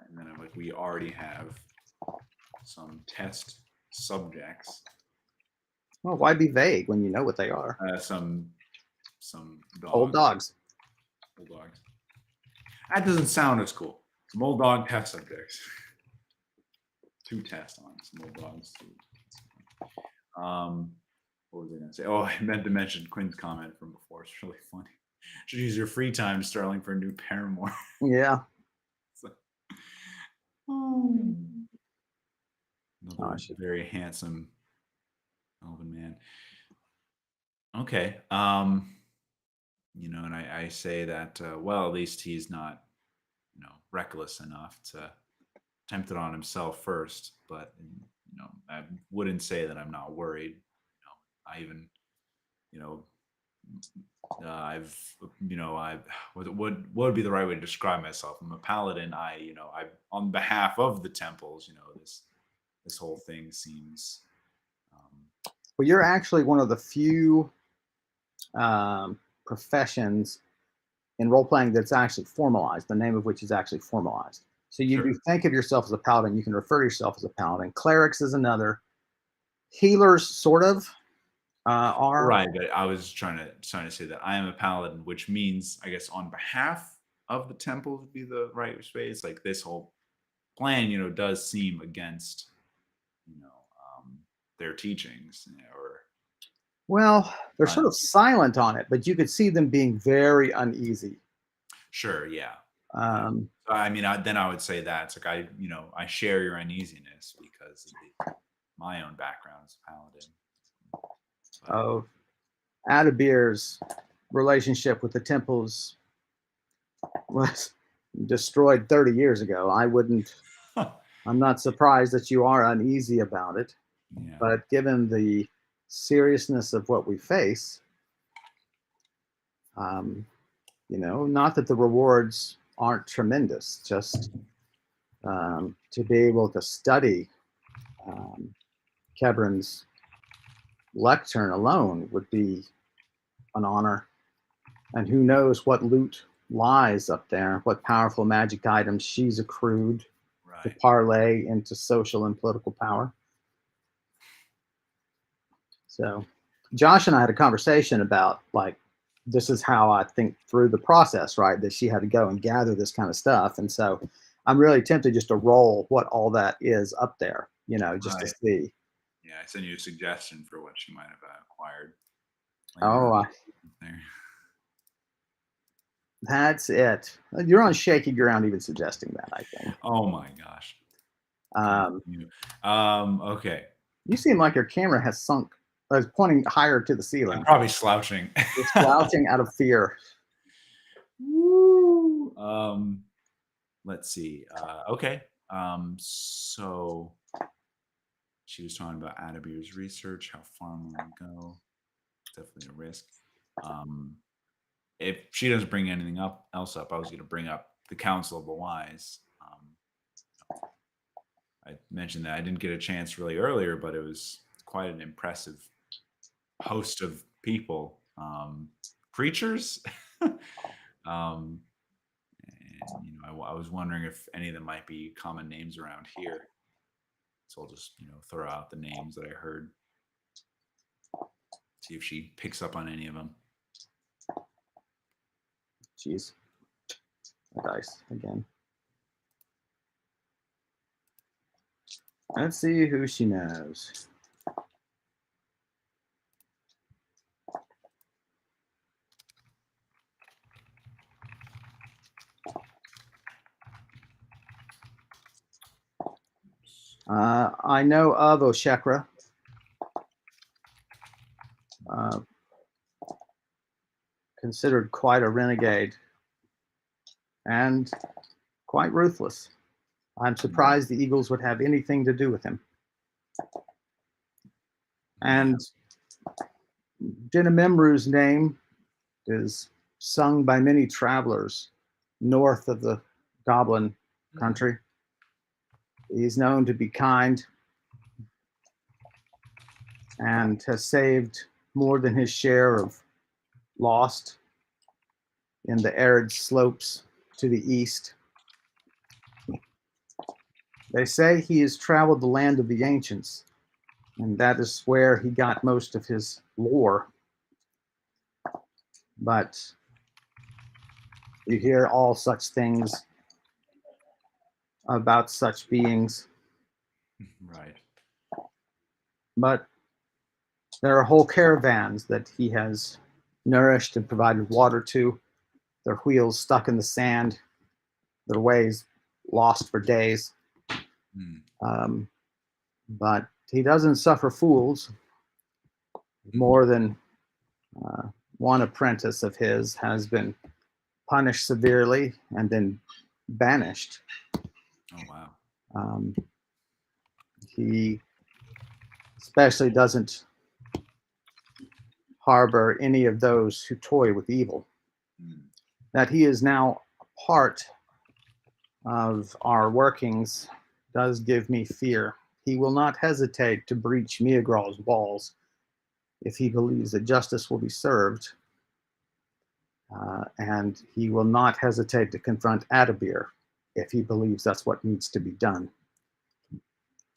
And then I'm like, we already have some test subjects, Well, why be vague when you know what they are? some Old dogs, dogs. old dogs. That doesn't sound as cool. Some old dog test subjects. Two tests on some old dogs. What was I going to say? Oh, I meant to mention Quinn's comment from before. It's really funny. Should use your free time, Sterling, for a new paramour. Yeah. So, oh. Oh, I Another should. very handsome elven man. Okay. And I say that well, at least he's not, reckless enough to tempt it on himself first. But I wouldn't say that I'm not worried. I even, you know, I've I what would be the right way to describe myself? I'm a paladin. I on behalf of the temples. This whole thing seems um, Well, you're actually one of the few professions in role playing that's actually formalized, the name of which is actually formalized. So you sure. think of yourself as a paladin, you can refer to yourself as a paladin. Clerics is another. Healers, sort of, are. Right, but I was trying to say that I am a paladin, which means I guess on behalf of the temple would be the right space. Like this whole plan, does seem against you know their teachings, or Well, they're uh, sort of silent on it, but you could see them being very uneasy. sure, yeah, yeah. Um, So, I mean, then I would say that it's like I share your uneasiness because of my own background as a paladin. But of Adabir's relationship with the temples was destroyed 30 years ago. I'm not surprised that you are uneasy about it, yeah, but given the seriousness of what we face, um, not that the rewards aren't tremendous, just to be able to study um, Kebrin's lectern alone would be an honor. And who knows what loot lies up there, what powerful magic items she's accrued to right. parlay into social and political power. So, Josh and I had a conversation about like, this is how I think through the process, right? That she had to go and gather this kind of stuff. And so I'm really tempted just to roll what all that is up there, just to Right. see. Yeah, I sent you a suggestion for what she might have acquired. Maybe Oh, there's there. that's it. You're on shaky ground even suggesting that, I think. Oh my gosh. Um, Continue. Okay. you seem like your camera has sunk, is pointing higher to the I'm ceiling. probably slouching. You're slouching out of fear. Woo. Let's see. Okay. So she was talking about Adabir's research. How far I'm going to go? Definitely a risk. Um, if she doesn't bring anything else up, I was going to bring up the Council of the Wise. I mentioned that I didn't get a chance really earlier, but it was quite an impressive host of people, creatures. um, and I was wondering if any of them might be common names around here. So I'll just throw out the names that I heard. See if she picks up on any of them. Jeez. The dice again. Let's see who she knows. I know of Oshekra. Uh, considered quite a renegade and quite ruthless. I'm surprised the Eagles would have anything to do with him. Yeah. And Dinamemru's name is sung by many travelers north of the Goblin country. He's known to be kind and has saved more than his share of lost in the arid slopes to the east. They say he has traveled the land of the ancients, and that is where he got most of his lore. But you hear all such things about such beings. Right. But there are whole caravans that he has nourished and provided water to, their wheels stuck in the sand, their ways lost for days. Mm. But he doesn't suffer fools. More than one apprentice of his has been punished severely and then banished. Oh wow. Um, he especially doesn't harbor any of those who toy with evil. Mm. That he is now a part of our workings does give me fear. He will not hesitate to breach Miagral's walls if he believes that justice will be served, and he will not hesitate to confront Adabir if he believes that's what needs to be done.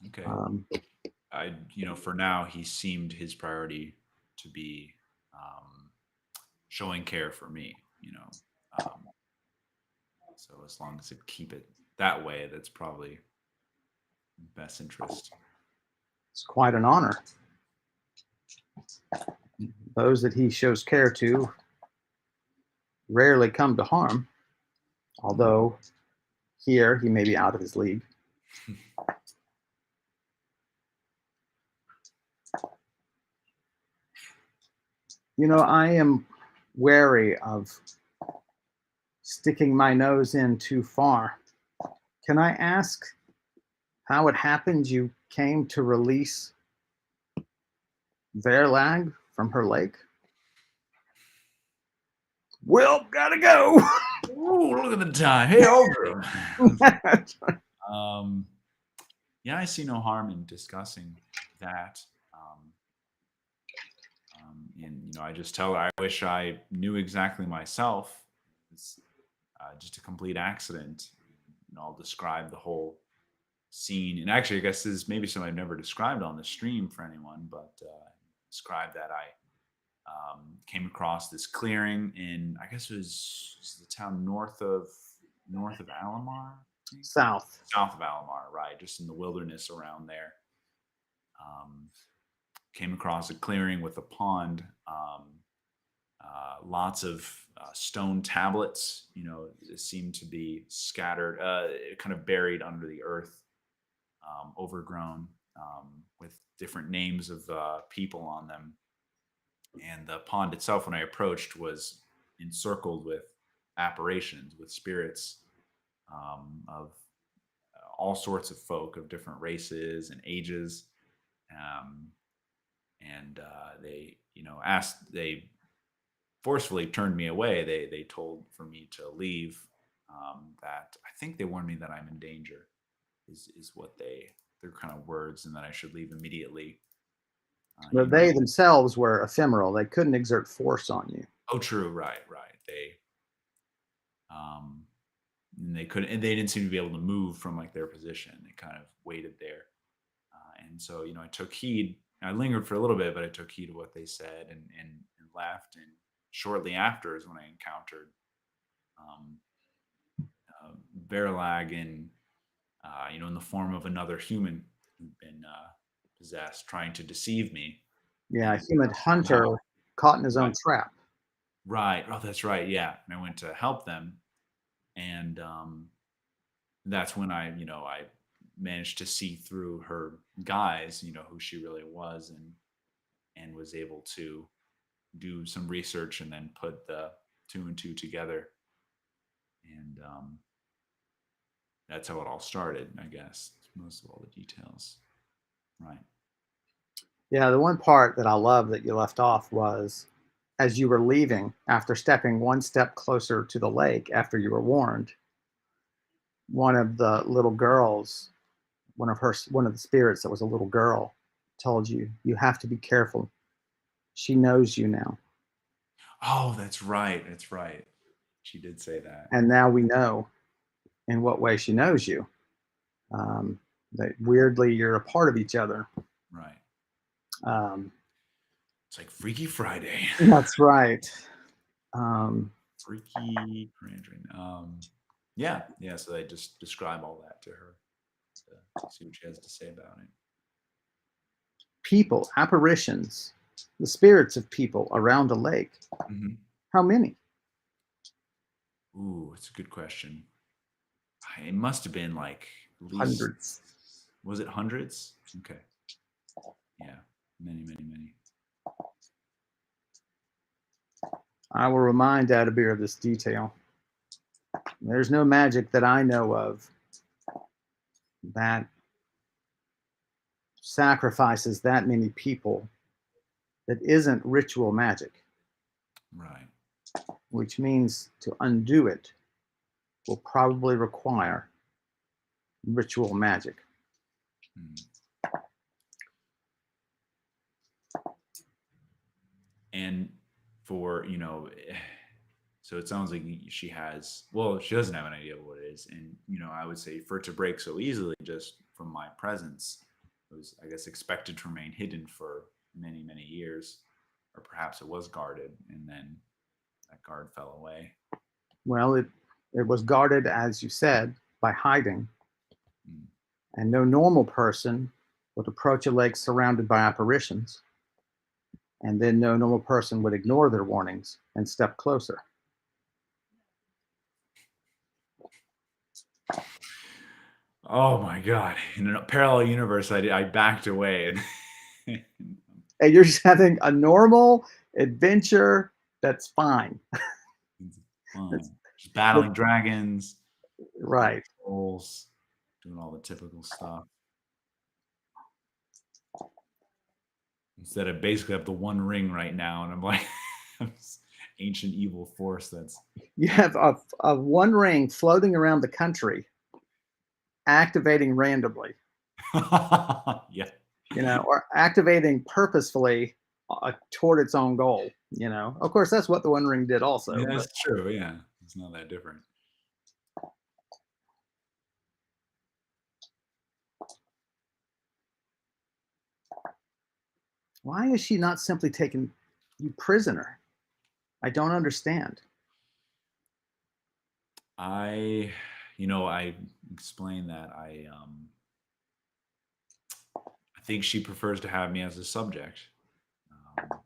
Okay. Um, For now, he seemed his priority to be showing care for me. Um, so as long as it keep it that way, that's probably best interest. it's quite an honor. Those that he shows care to rarely come to harm, although here he may be out of his league. I am wary of sticking my nose in too far. Can I ask how it happened you came to release Verlag from her lake? Well, gotta go. Ooh, look at the time. Hey, over. Yeah, I see no harm in discussing that. And I just tell her I wish I knew exactly myself. It's just a complete accident. I'll describe the whole scene. And actually, I guess this is maybe something I've never described on the stream for anyone, but describe that I came across this clearing in, I guess it was the town north of Alomar, South. south of Alomar, right? Just in the wilderness around there. Came across a clearing with a pond, lots of stone tablets, seemed to be scattered, kind of buried under the earth, overgrown, with different names of people on them. And the pond itself, when I approached, was encircled with apparitions, with spirits of all sorts of folk of different races and ages. And they forcefully turned me away. They told for me to leave. That I think they warned me that I'm in danger, is what their kind of words, and that I should leave immediately. But they themselves were ephemeral. They couldn't exert force on you. Oh, true. Right. And they couldn't, and they didn't seem to be able to move from like their position. They kind of waited there. And so, I took heed. I lingered for a little bit, but I took heed of what they said and left. And shortly after is when I encountered Verlag in the form of another human who'd been possessed, trying to deceive me. Yeah, a human hunter caught in his own trap. Right. Oh, that's right. Yeah. And I went to help them. And that's when I managed to see through her guise, who she really was, and was able to do some research and then put the two and two together. And that's how it all started, I guess. Most of all the details. Right. Yeah, the one part that I love that you left off was as you were leaving, after stepping one step closer to the lake, after you were warned, one of the little girls, one of the spirits that was a little girl, told you, you have to be careful. She knows you now. Oh, that's right. That's right. She did say that. And now we know in what way she knows you. That weirdly you're a part of each other. Right. It's like Freaky Friday. That's right. Freaky Karandrin. Yeah. So I just describe all that to her to see what she has to say about it. People, apparitions, the spirits of people around a lake. Mm-hmm. How many? Ooh, it's a good question. It must have been like at least hundreds. Was it hundreds? Okay. Yeah, many. I will remind Adabir of this detail. There's no magic that I know of that sacrifices that many people that isn't ritual magic, Right. which means to undo it will probably require ritual magic. Mm. And for, so it sounds like she has, well, she doesn't have an idea of what it is. And, I would say for it to break so easily just from my presence, it was, I guess, expected to remain hidden for many, many years. Or perhaps it was guarded and then that guard fell away. Well, it was guarded, as you said, by hiding. Mm. And no normal person would approach a lake surrounded by apparitions. And then no normal person would ignore their warnings and step closer. Oh my God. In a parallel universe, I backed away. And And you're just having a normal adventure that's fine. it's That's, fine. Just battling dragons, right. trolls, doing all the typical stuff. Instead of basically have the one ring right now, and I'm like this ancient evil force that's You have a one ring floating around the country, activating randomly, yeah. or activating purposefully toward its own goal. Of course, that's what the One Ring did also. Yeah, But that's true. Yeah. It's not that different. why is she not simply taking you prisoner? I don't understand. I explained that I think she prefers to have me as a subject. Um,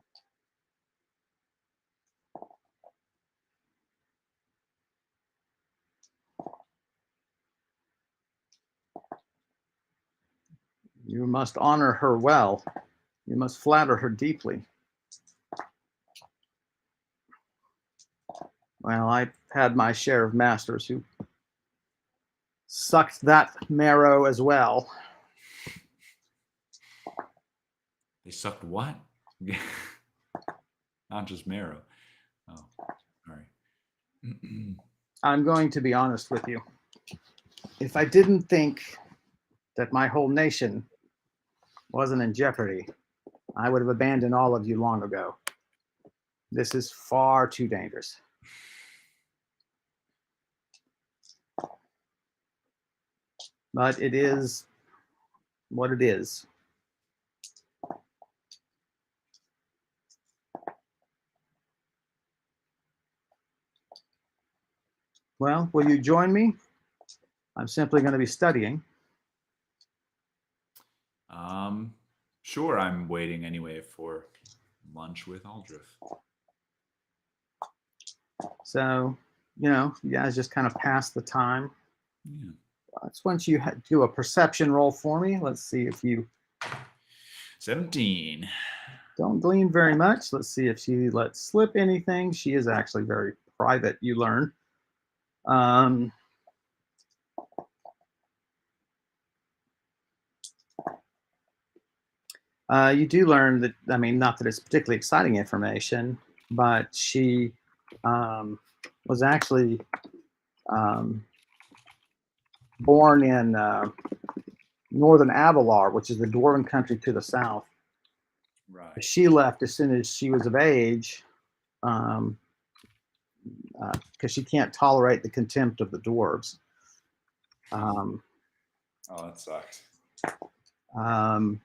You must honor her well. You must flatter her deeply. Well, I've had my share of masters who sucked that marrow as well. they sucked what? Not just marrow. Oh, sorry. I'm going to be honest with you. If I didn't think that my whole nation wasn't in jeopardy, I would have abandoned all of you long ago. This is far too dangerous. But it is what it is. Well, will you join me? I'm simply going to be studying. Sure, I'm waiting anyway for lunch with Aldrich. So, you guys just kind of pass the time. Yeah. That's once you do a perception roll for me. Let's see if you 17. don't glean very much. Let's see if she lets slip anything. She is actually very private, you learn. You do learn that, not that it's particularly exciting information, but she was actually born in northern Avalar, which is the dwarven country to the south. Right. She left as soon as she was of age because she can't tolerate the contempt of the dwarves. Oh, that sucked.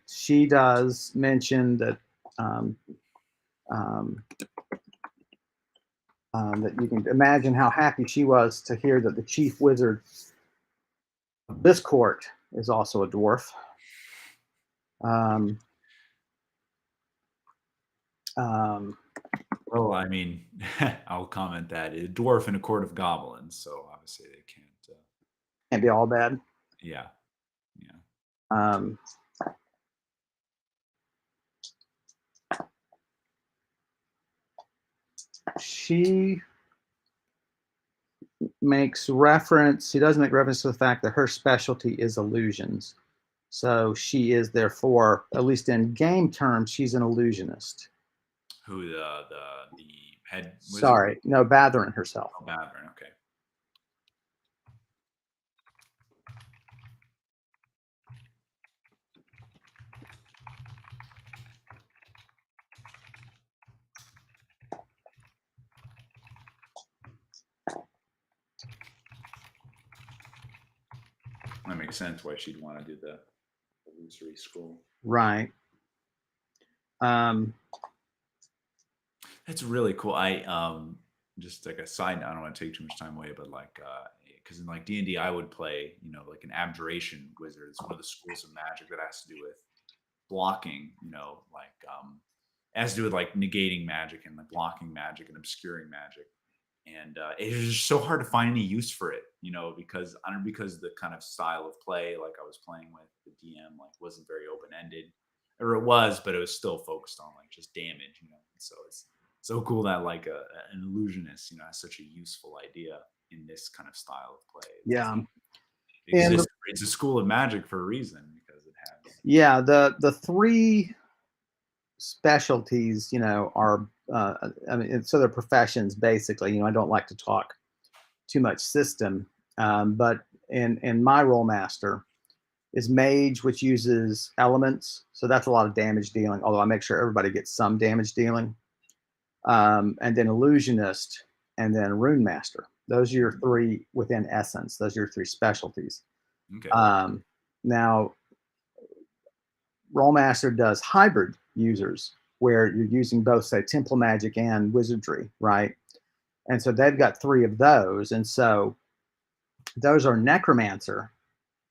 She does mention that that you can imagine how happy she was to hear that the chief wizard of this court is also a dwarf. Well, I mean, I'll comment that a dwarf in a court of goblins, so obviously they can't be all bad. Yeah. She makes reference, she does make reference to the fact that her specialty is illusions. So she is therefore, at least in game terms, she's an illusionist. Who the head wizard? Sorry, no, Batherin herself. Oh, Bavern. Okay. That makes sense why she'd want to do the illusory school. Right. That's really cool. I just like a side note, I don't want to take too much time away, but like because in like D&D I would play, like an abjuration wizard. It's one of the schools of magic that has to do with blocking, like it has to do with like negating magic and like blocking magic and obscuring magic. And it was just so hard to find any use for it, because I don't know, because the kind of style of play like I was playing with the DM like wasn't very open ended, or it was, but it was still focused on like just damage, And so it's so cool that like an illusionist, has such a useful idea in this kind of style of play. Yeah. It And exists. It's a school of magic for a reason because it has. yeah, the three specialties, are I mean, so they're professions basically. I don't like to talk too much system, but in my role master is mage, which uses elements, so that's a lot of damage dealing. Although I make sure everybody gets some damage dealing, and then illusionist, and then rune master. Those are your three within essence. Those are your three specialties. Okay. Now, Rollmaster does hybrid users where you're using both, say, temple magic and wizardry, right? And so they've got three of those. And so those are necromancer.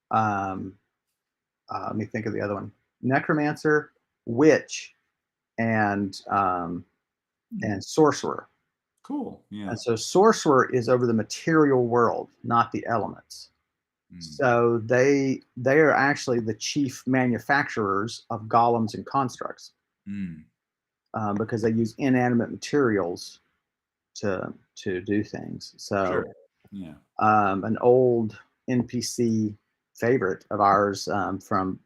Let me think of the other one: necromancer, witch, and sorcerer. Cool. Yeah. And so sorcerer is over the material world, not the elements. So they are actually the chief manufacturers of golems and constructs, because they use inanimate materials to do things. So Sure. Yeah. An old NPC favorite of ours, from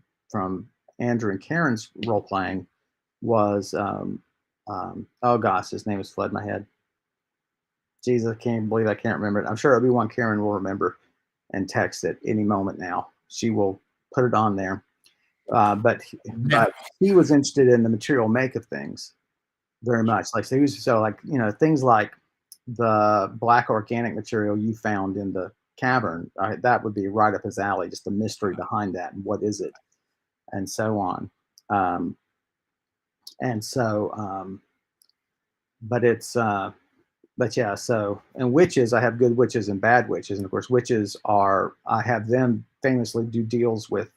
Andrew and Karen's role playing was oh gosh, his name has fled my head. Jesus, I can't believe I can't remember it. I'm sure Obi-Wan Karen will remember and text it any moment now. She will put it on there. But he was interested in the material make of things very much. Like things like the black organic material you found in the cavern. That would be right up his alley. Just the mystery behind that and what is it, and so on. But it's but yeah, so, and witches, I have good witches and bad witches. And of course, witches I have them famously do deals with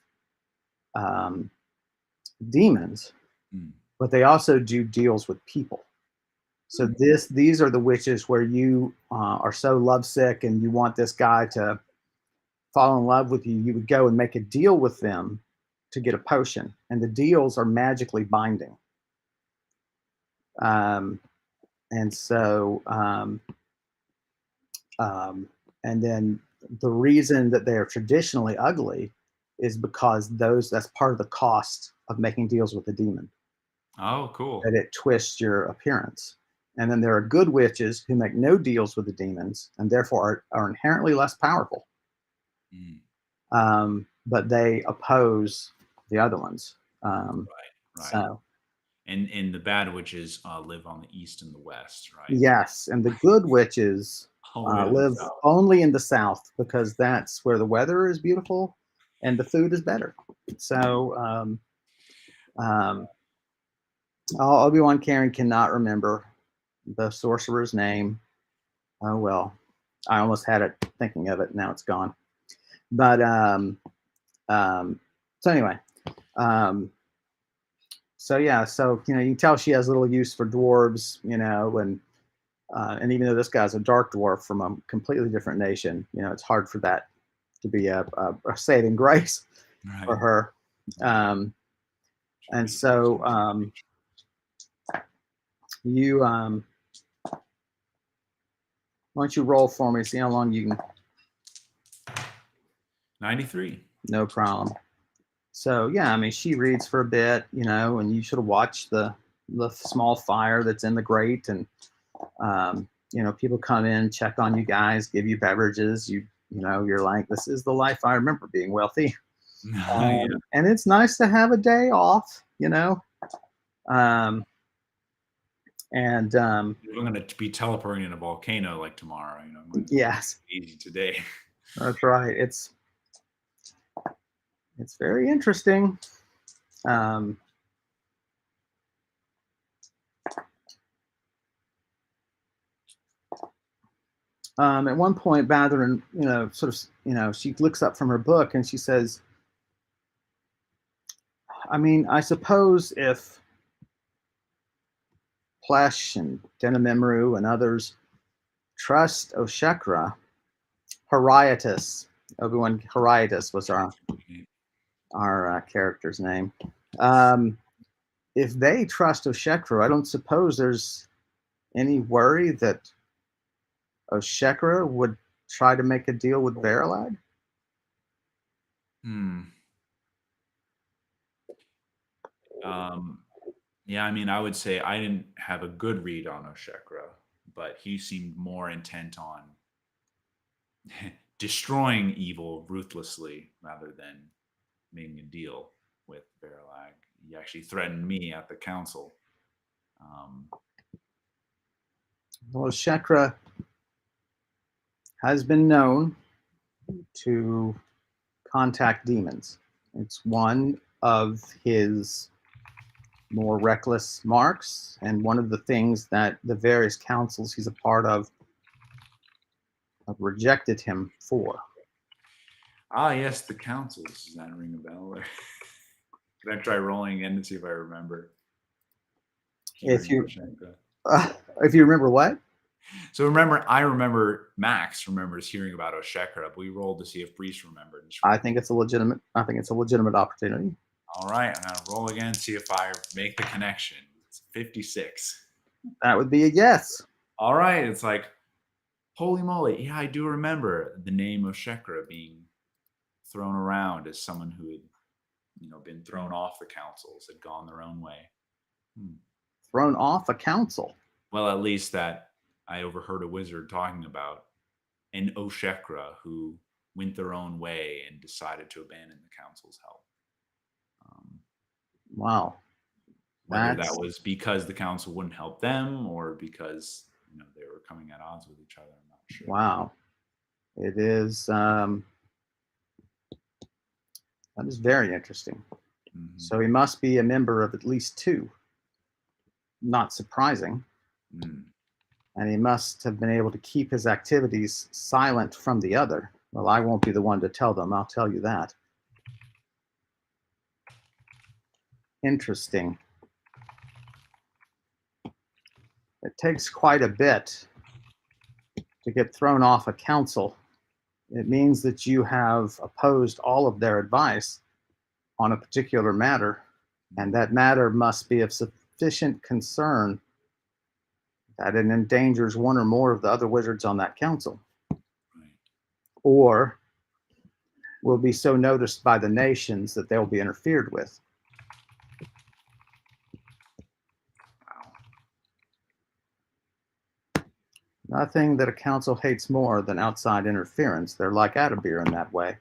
demons, but they also do deals with people. So these are the witches where you are so lovesick and you want this guy to fall in love with you. You would go and make a deal with them to get a potion, and the deals are magically binding. And so, and then the reason that they are traditionally ugly is because that's part of the cost of making deals with the demon. Oh, cool. That it twists your appearance. And then there are good witches who make no deals with the demons and therefore are inherently less powerful. But they oppose the other ones. Right. So. And the bad witches live on the east and the west, right? Yes, and the good witches live only in the south because that's where the weather is beautiful and the food is better. So Obi-Wan Karen cannot remember the sorcerer's name. Oh well, I almost had it thinking of it. Now it's gone. But so anyway. So yeah, so you can tell she has little use for dwarves, and even though this guy's a dark dwarf from a completely different nation, it's hard for that to be a saving grace for her. And so you why don't you roll for me, see how long you can. 93. No problem. So yeah, I mean, she reads for a bit, and you should have watched the the small fire that's in the grate, and people come in, check on you guys, give you beverages. You're like, this is the life I remember being wealthy. Yeah. And it's nice to have a day off. Um, and If I'm going to be teleporting in a volcano like tomorrow, I'm going to yes, easy today. that's right. It's very interesting. Um, at one point, Batherin, she looks up from her book and she says, I mean, I suppose if Plesh and Denimemru and others trust Oshekra, Heriotus, Obi-Wan Heriotus was our character's name. If they trust Oshekra, I don't suppose there's any worry that Oshekra would try to make a deal with Verilag? Yeah, I mean, I would say I didn't have a good read on Oshekra, but he seemed more intent on destroying evil ruthlessly rather than making a deal with Verilag. He actually threatened me at the council. Well, Oshekra has been known to contact demons. It's one of his more reckless marks, and one of the things that the various councils he's a part of have rejected him for. Ah, yes, the councils. Does that ring a bell? Can I try rolling again to see if I remember? If you if you remember what? So I remember Max remembers hearing about Oshekra, but we rolled to see if Brise remembered. I think it's a legitimate opportunity. All right, I'm gonna roll again, see if I make the connection. It's 56. That would be a yes. All right, it's like, holy moly, yeah, I do remember the name of Oshekra being thrown around as someone who had, been thrown off the councils, had gone their own way. Thrown off a council? Well, at least that I overheard a wizard talking about an Oshekra who went their own way and decided to abandon the council's help. Wow. Whether that was because the council wouldn't help them or because they were coming at odds with each other, I'm not sure. Wow. It is that is very interesting. Mm-hmm. So he must be a member of at least two. Not surprising. And he must have been able to keep his activities silent from the other. Well, I won't be the one to tell them, I'll tell you that. Interesting. It takes quite a bit to get thrown off a council. It means that you have opposed all of their advice on a particular matter, and that matter must be of sufficient concern that it endangers one or more of the other wizards on that council, or will be so noticed by the nations that they'll be interfered with. Nothing that a council hates more than outside interference. They're like Adabir in that way.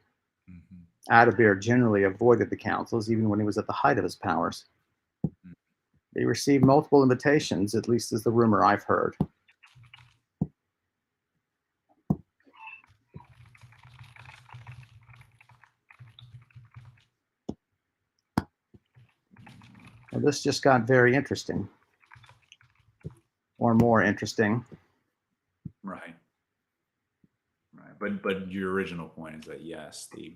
Mm-hmm. Adabir generally avoided the councils even when he was at the height of his powers. Mm-hmm. He received multiple invitations, at least is the rumor I've heard. Well, this just got very interesting. Or more interesting. Right. But your original point is that yes, the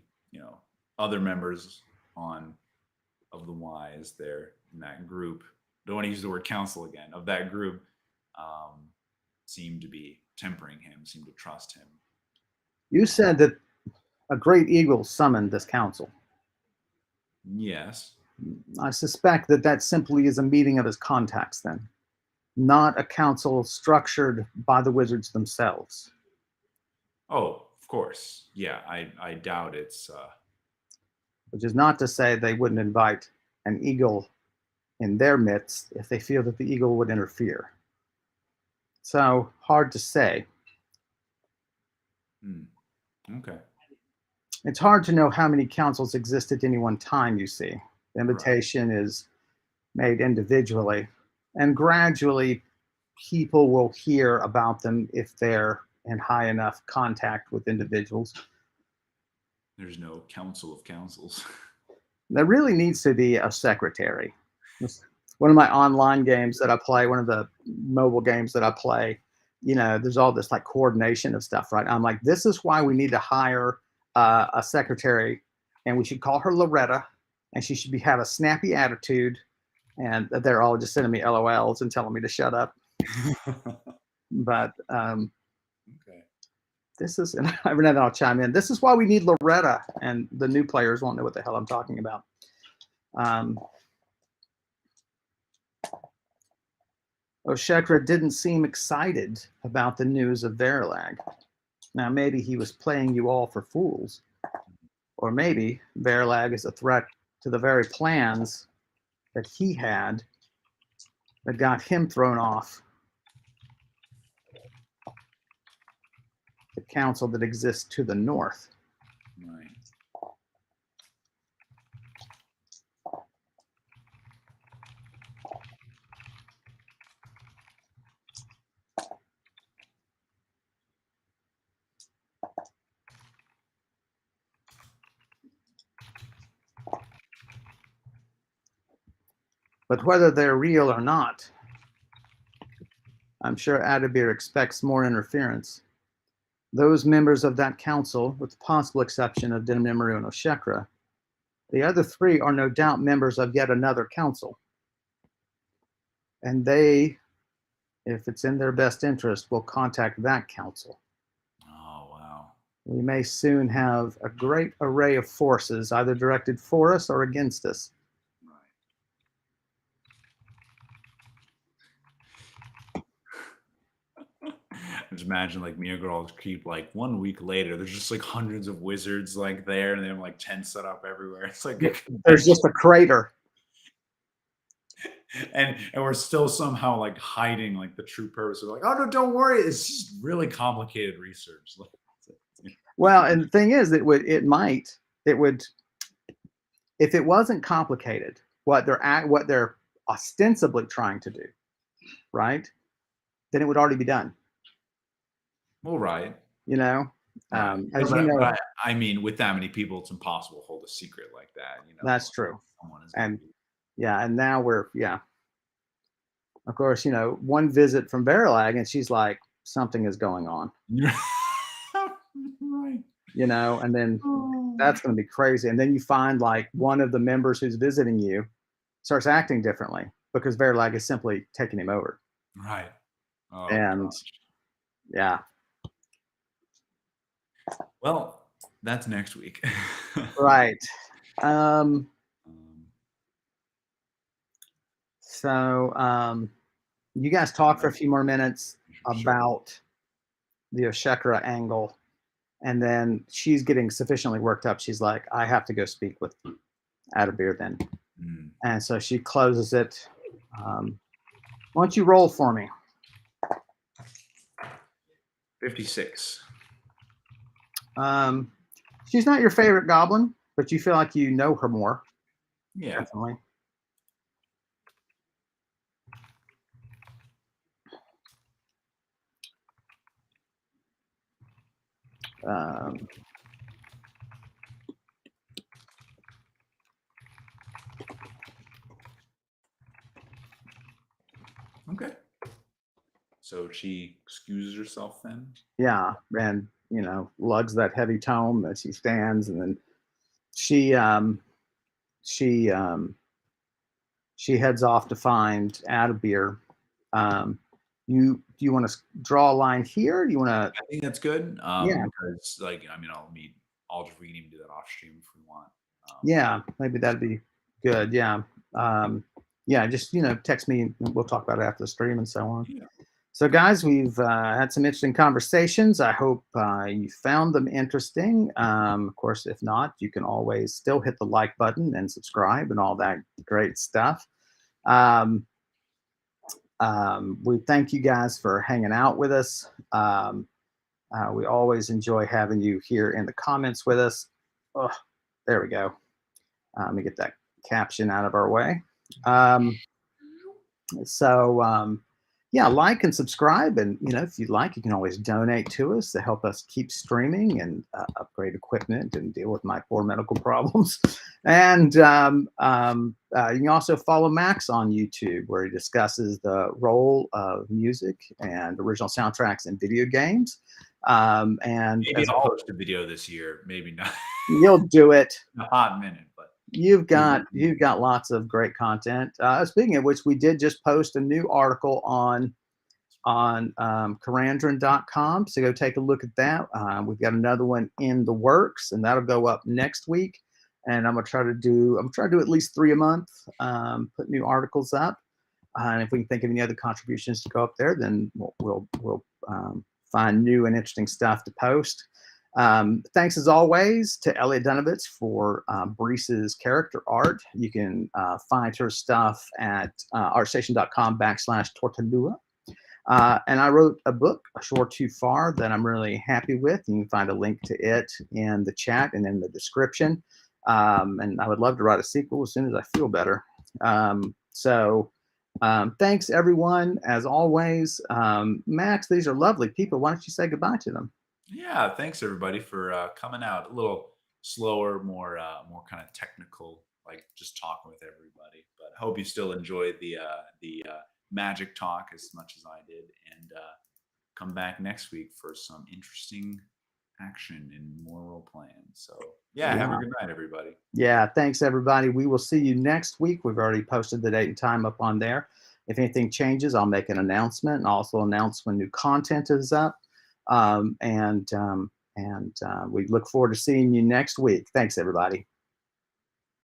other members of the Wise there in that group, don't want to use the word council again, of that group, seem to be tempering him, seem to trust him. You said that a great eagle summoned this council. Yes. I suspect that simply is a meeting of his contacts then, not a council structured by the wizards themselves. Oh, of course. Yeah, I doubt it's... Which is not to say they wouldn't invite an eagle in their midst if they feel that the eagle would interfere. So hard to say. Okay. It's hard to know how many councils exist at any one time, you see. The invitation is made individually, and gradually people will hear about them if they're in high enough contact with individuals. There's no council of councils. There really needs to be a secretary. One of my online games that I play, one of the mobile games that I play, there's all this like coordination of stuff, right? I'm like, this is why we need to hire a secretary, and we should call her Loretta, and she should have a snappy attitude, and they're all just sending me LOLs and telling me to shut up. But Okay. this is, and every now and then I'll chime in. This is why we need Loretta, and the new players won't know what the hell I'm talking about. Oshekra didn't seem excited about the news of Verilag. Now, maybe he was playing you all for fools. Or maybe Verilag is a threat to the very plans that he had that got him thrown off the council that exists to the north. Right. But whether they're real or not, I'm sure Adabir expects more interference. Those members of that council, with the possible exception of Dinamimaru and Oshekra, the other three are no doubt members of yet another council. And they, if it's in their best interest, will contact that council. Oh, wow. We may soon have a great array of forces either directed for us or against us. Just imagine like Mia Girls keep like 1 week later, there's just like hundreds of wizards like there, and they have like tents set up everywhere. It's like there's just a crater. And we're still somehow like hiding like the true purpose of like, oh no, don't worry, it's just really complicated research. Well, and the thing is, if it wasn't complicated, what they're ostensibly trying to do, right? Then it would already be done. Well, right. Right. But I mean, with that many people, it's impossible to hold a secret like that. That's true. And now of course, one visit from Verilag, and she's like, something is going on. Right. And then that's going to be crazy. And then you find like one of the members who's visiting you starts acting differently because Verilag is simply taking him over. Right. Oh, and gosh. Yeah. Well, that's next week. Right. So you guys talk for a few more minutes about the Oshekra angle, and then she's getting sufficiently worked up. She's like, I have to go speak with Adabir then. And so she closes it. Why don't you roll for me? 56. She's not your favorite goblin, but you feel like you know her more. Yeah. Definitely. Okay. So she excuses herself then? Yeah, and lugs that heavy tome as she stands, and then she heads off to find Adabir. Do you want to draw a line here? Do you want to? I think that's good. Yeah. Because I'll just read him do that off stream if we want. Yeah, maybe that'd be good. Yeah. Yeah, just text me. We'll talk about it after the stream and so on. Yeah. So guys, we've had some interesting conversations. I hope you found them interesting. Of course, if not, you can always still hit the like button and subscribe and all that great stuff. Um, we thank you guys for hanging out with us. We always enjoy having you here in the comments with us. Oh, there we go. Let me get that caption out of our way. So yeah, like and subscribe, and if you'd like, you can always donate to us to help us keep streaming and upgrade equipment and deal with my poor medical problems. And you can also follow Max on YouTube, where he discusses the role of music and original soundtracks in video games. And Maybe I'll post a video this year. Maybe not. You'll do it. A hot minute, but You've got lots of great content. Speaking of which, we did just post a new article on Karandrin.com, so go take a look at that. We've got another one in the works, and that'll go up next week. And I'm gonna try to do at least 3 a month. Put new articles up, and if we can think of any other contributions to go up there, then we'll find new and interesting stuff to post. Thanks as always to Elliot Dunovitz for Brise's character art. You can find her stuff at artstation.com/Tortalua. And I wrote a book, A Shore Too Far, that I'm really happy with. You can find a link to it in the chat and in the description. And I would love to write a sequel as soon as I feel better. Thanks, everyone, as always. Max, these are lovely people. Why don't you say goodbye to them? Yeah, thanks everybody for coming out. A little slower, more kind of technical, like just talking with everybody. But I hope you still enjoyed the magic talk as much as I did, and come back next week for some interesting action and more role playing. So yeah, have a good night, everybody. Yeah, thanks everybody. We will see you next week. We've already posted the date and time up on there. If anything changes, I'll make an announcement and also announce when new content is up. We look forward to seeing you next week. Thanks, everybody.